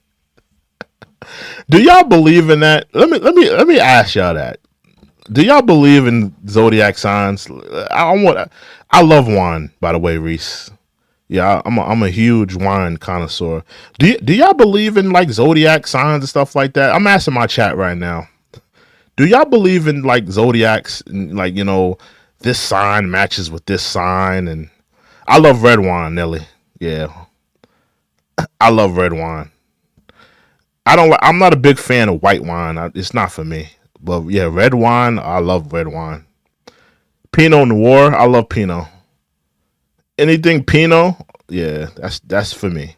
Do y'all believe in that? Let me ask y'all that. Do y'all believe in zodiac signs? I love wine, by the way, Reese. Yeah, I'm a huge wine connoisseur. Do y'all believe in like zodiac signs and stuff like that? I'm asking my chat right now. Do y'all believe in like zodiacs, and like, this sign matches with this sign? And I love red wine, Nelly. Yeah, I love red wine. I don't. I'm not a big fan of white wine. It's not for me. But yeah, red wine. I love red wine. Pinot Noir. I love Pinot. Anything Pinot. Yeah, that's for me.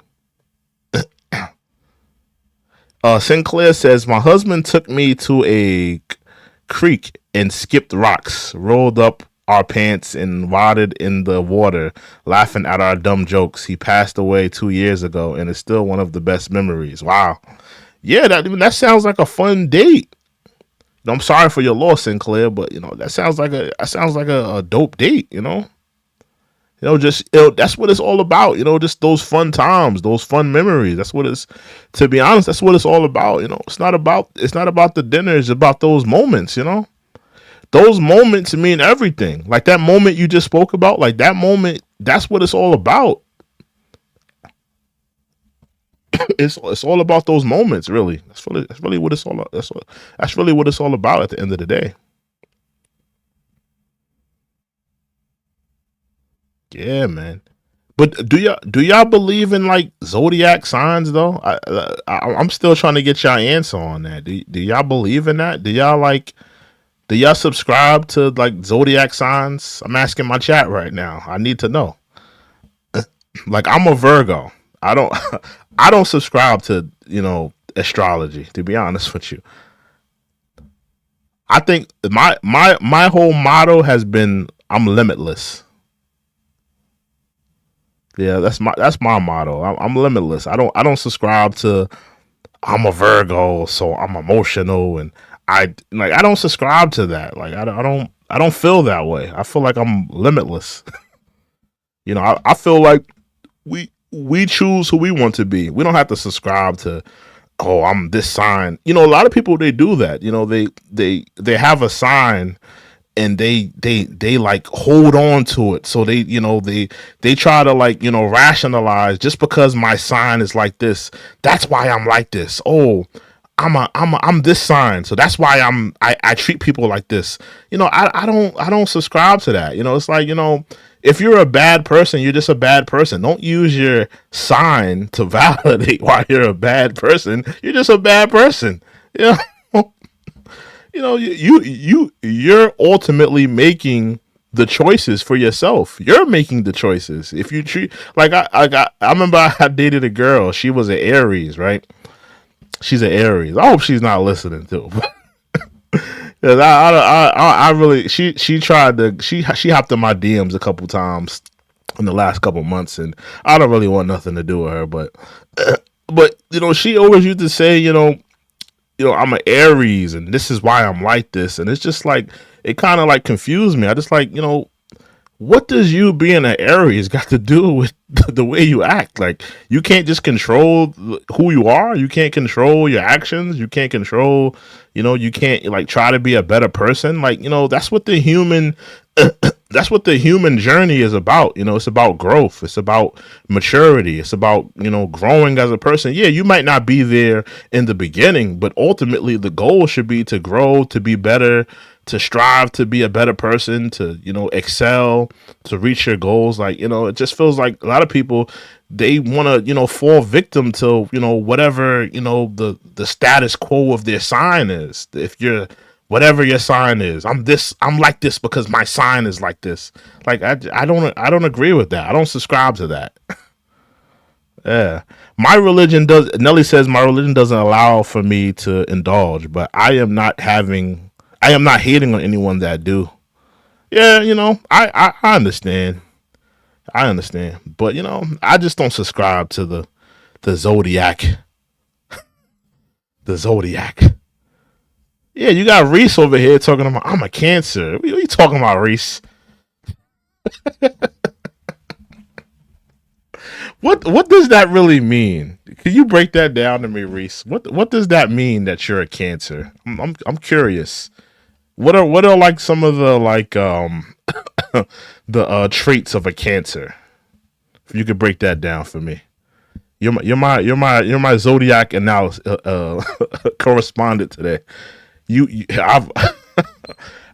Sinclair says my husband took me to a creek and skipped rocks, rolled up our pants and waded in the water, laughing at our dumb jokes. He passed away 2 years ago, and it's still one of the best memories. Wow. Yeah, that sounds like a fun date. I'm sorry for your loss, Sinclair, but that sounds like a dope date. That's what it's all about. Just those fun times, those fun memories. That's what it's. To be honest, that's what it's all about. It's not about the dinner. It's about those moments. Those moments mean everything. Like that moment you just spoke about. Like that moment. That's what it's all about. It's all about those moments. Really, that's really what it's all. That's really what it's all about at the end of the day. Yeah, man. But do y'all believe in like zodiac signs though? I'm still trying to get y'all answer on that. Do y'all believe in that? Do y'all subscribe to like zodiac signs? I'm asking my chat right now. I need to know. Like I'm a Virgo. I don't I don't subscribe to astrology. To be honest with you, I think my whole motto has been I'm limitless. Yeah, that's my motto. I'm limitless. I don't subscribe to I'm a Virgo, so I'm emotional, and I don't subscribe to that. Like I don't feel that way. I feel like I'm limitless. I feel like we choose who we want to be. We don't have to subscribe to I'm this sign. A lot of people they do that. They have a sign and they like hold on to it. So they try to like rationalize just because my sign is like this. That's why I'm like this. Oh, I'm this sign, so that's why I treat people like this. I don't subscribe to that. It's like if you're a bad person, you're just a bad person. Don't use your sign to validate why you're a bad person. You're just a bad person. You know, you're ultimately making the choices for yourself. You're making the choices. If you treat like I remember I dated a girl. She was an Aries, right? She's an Aries. I hope she's not listening to. 'Cause I really she tried to she hopped in my DMs a couple times in the last couple months, and I don't really want nothing to do with her. But she always used to say I'm an Aries, and this is why I'm like this, and it's just like it kind of like confused me. I just like what does you being an Aries got to do with the way you act? Like you can't just control who you are. You can't control your actions. You can't control. You can't like try to be a better person. Like that's what the human. That's what the human journey is about. It's about growth. It's about maturity. It's about growing as a person. Yeah, you might not be there in the beginning, but ultimately the goal should be to grow, to be better, to strive to be a better person, to excel, to reach your goals. Like it just feels like a lot of people they want to fall victim to whatever the status quo of their sign is. If you're whatever your sign is, I'm like this because my sign is like this. Like I don't agree with that. I don't subscribe to that. Yeah, my religion does. Nelly says my religion doesn't allow for me to indulge, but I am not hating on anyone that do. Yeah, I understand. I understand, but I just don't subscribe to the zodiac. The zodiac. Yeah, you got Reese over here talking about I'm a Cancer. What are you talking about, Reese? What does that really mean? Can you break that down to me, Reese? What does that mean that you're a Cancer? I'm curious. What are like some of the like the traits of a Cancer? If you could break that down for me. You're my zodiac analysis correspondent today. I've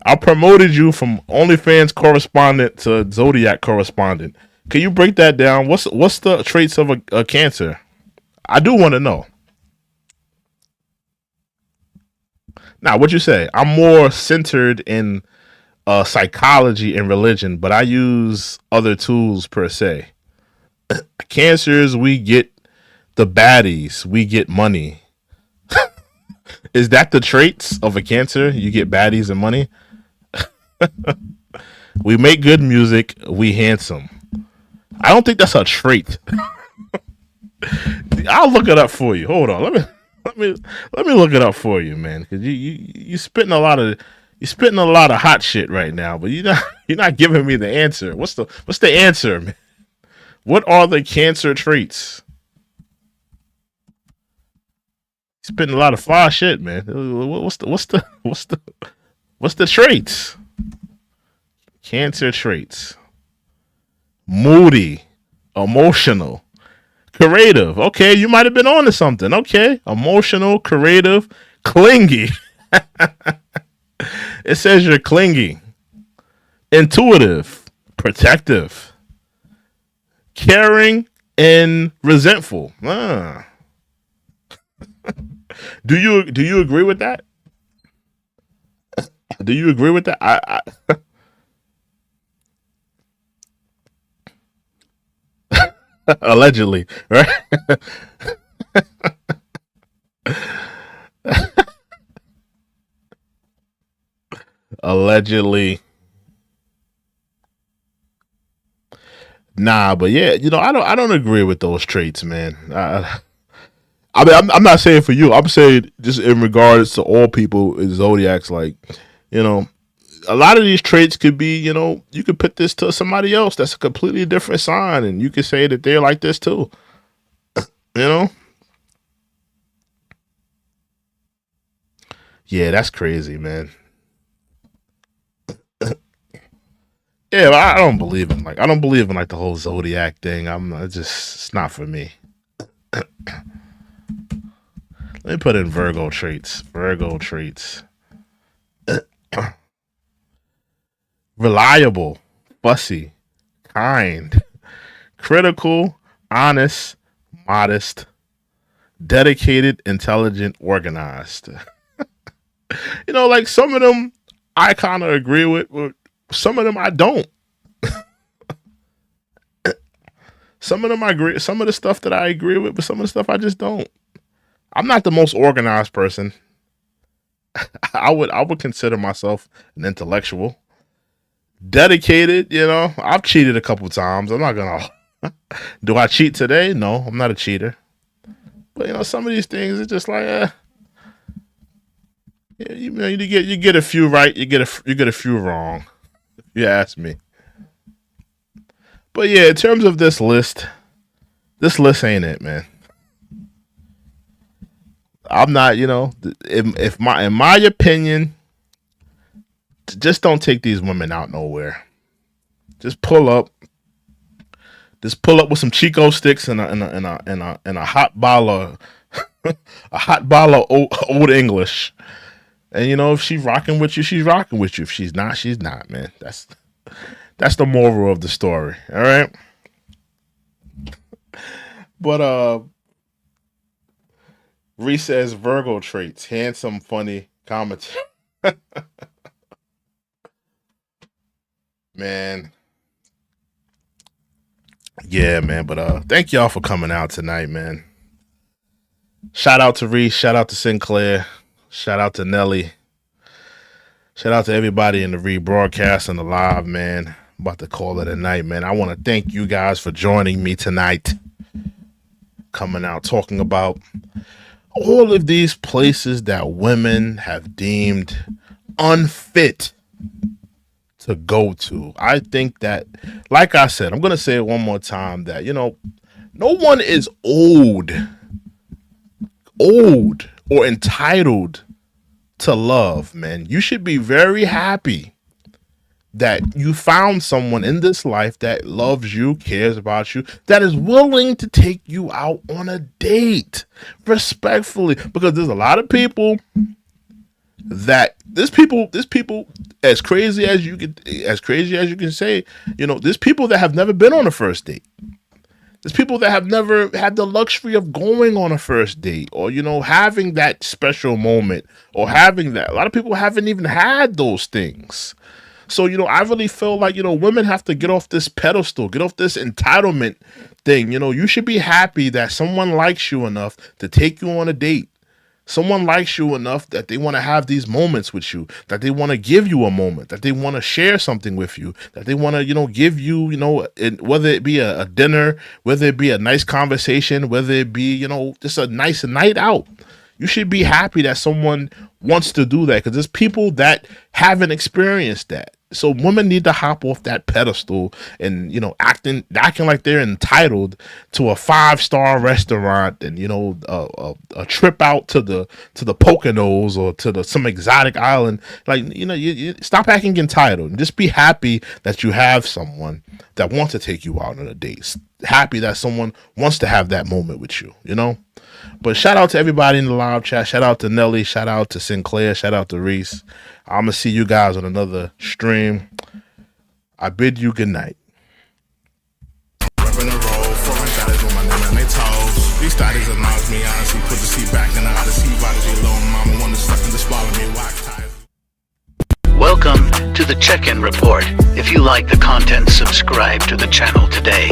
I promoted you from OnlyFans correspondent to Zodiac correspondent. Can you break that down? What's the traits of a Cancer? I do want to know. Now, what you say? I'm more centered in psychology and religion, but I use other tools per se. Cancers, we get the baddies, we get money. Is that the traits of a cancer? You get baddies and money. We make good music, we handsome. I don't think that's a trait. I'll look it up for you. Hold on. Let me let me look it up for you, man. Because you spitting a lot of hot shit right now, but you're not giving me the answer. What's the answer, man? What are the cancer traits? Spitting a lot of fly shit, man. What's the traits? Cancer traits. Moody, emotional, creative. Okay, you might have been on to something. Okay, emotional, creative, clingy. It says you're clingy, intuitive, protective, caring, and resentful. Do you agree with that? Do you agree with that? Allegedly, right? Allegedly. Nah, but yeah, I don't agree with those traits, man. I mean, I'm not saying for you. I'm saying just in regards to all people in zodiacs, like, you know, a lot of these traits could be, you could put this to somebody else that's a completely different sign, and you could say that they're like this too. You know? Yeah, that's crazy, man. Yeah, but I don't believe in like the whole zodiac thing. It's not for me. Let me put in Virgo traits. Virgo traits. Reliable, fussy, kind, critical, honest, modest, dedicated, intelligent, organized. Like some of them I kind of agree with, but some of them I don't. Some of them I agree. Some of the stuff that I agree with, but some of the stuff I just don't. I'm not the most organized person. I would consider myself an intellectual. Dedicated, I've cheated a couple times. I'm not gonna. Do I cheat today? No, I'm not a cheater. But some of these things it's just like, you get a few right, you get a few wrong. You ask me. But yeah, in terms of this list ain't it, man. I'm not, if my in my opinion, just don't take these women out nowhere. Just pull up. Just pull up with some Chico sticks and a hot bottle of a hot bottle of old English. And if she's rocking with you, she's rocking with you. If she's not, she's not, man. That's the moral of the story. All right. But Reese says Virgo traits: handsome, funny, commentary. Man. Yeah, man. But thank y'all for coming out tonight, man. Shout out to Reese. Shout out to Sinclair. Shout out to Nelly. Shout out to everybody in the rebroadcast and the live, man. I'm about to call it a night, man. I want to thank you guys for joining me tonight. Coming out talking about all of these places that women have deemed unfit to go to. I think that, like I said, I'm going to say it one more time that, no one is old or entitled to love, man. You should be very happy that you found someone in this life that loves you, cares about you, that is willing to take you out on a date respectfully. Because there's a lot of people that there's people as crazy as you can say, there's people that have never been on a first date. There's people that have never had the luxury of going on a first date, or, having that special moment, or having that. A lot of people haven't even had those things. So, I really feel like, women have to get off this pedestal, get off this entitlement thing. You should be happy that someone likes you enough to take you on a date. Someone likes you enough that they want to have these moments with you, that they want to give you a moment, that they want to share something with you, that they want to, give you, whether it be a dinner, whether it be a nice conversation, whether it be, just a nice night out. You should be happy that someone wants to do that, because there's people that haven't experienced that. So women need to hop off that pedestal and, acting like they're entitled to a 5-star restaurant and, a trip out to the Poconos or to some exotic island. Like, you stop acting entitled and just be happy that you have someone that wants to take you out on a date. Happy that someone wants to have that moment with you, But shout out to everybody in the live chat. Shout out to Nelly. Shout out to Sinclair. Shout out to Reese. I'm going to see you guys on another stream. I bid you good night. These studies announce me, honestly, put the seat back and I see bodies alone. Mama wanna suck and swallow me. Welcome to the Check-In Report. If you like the content, subscribe to the channel today.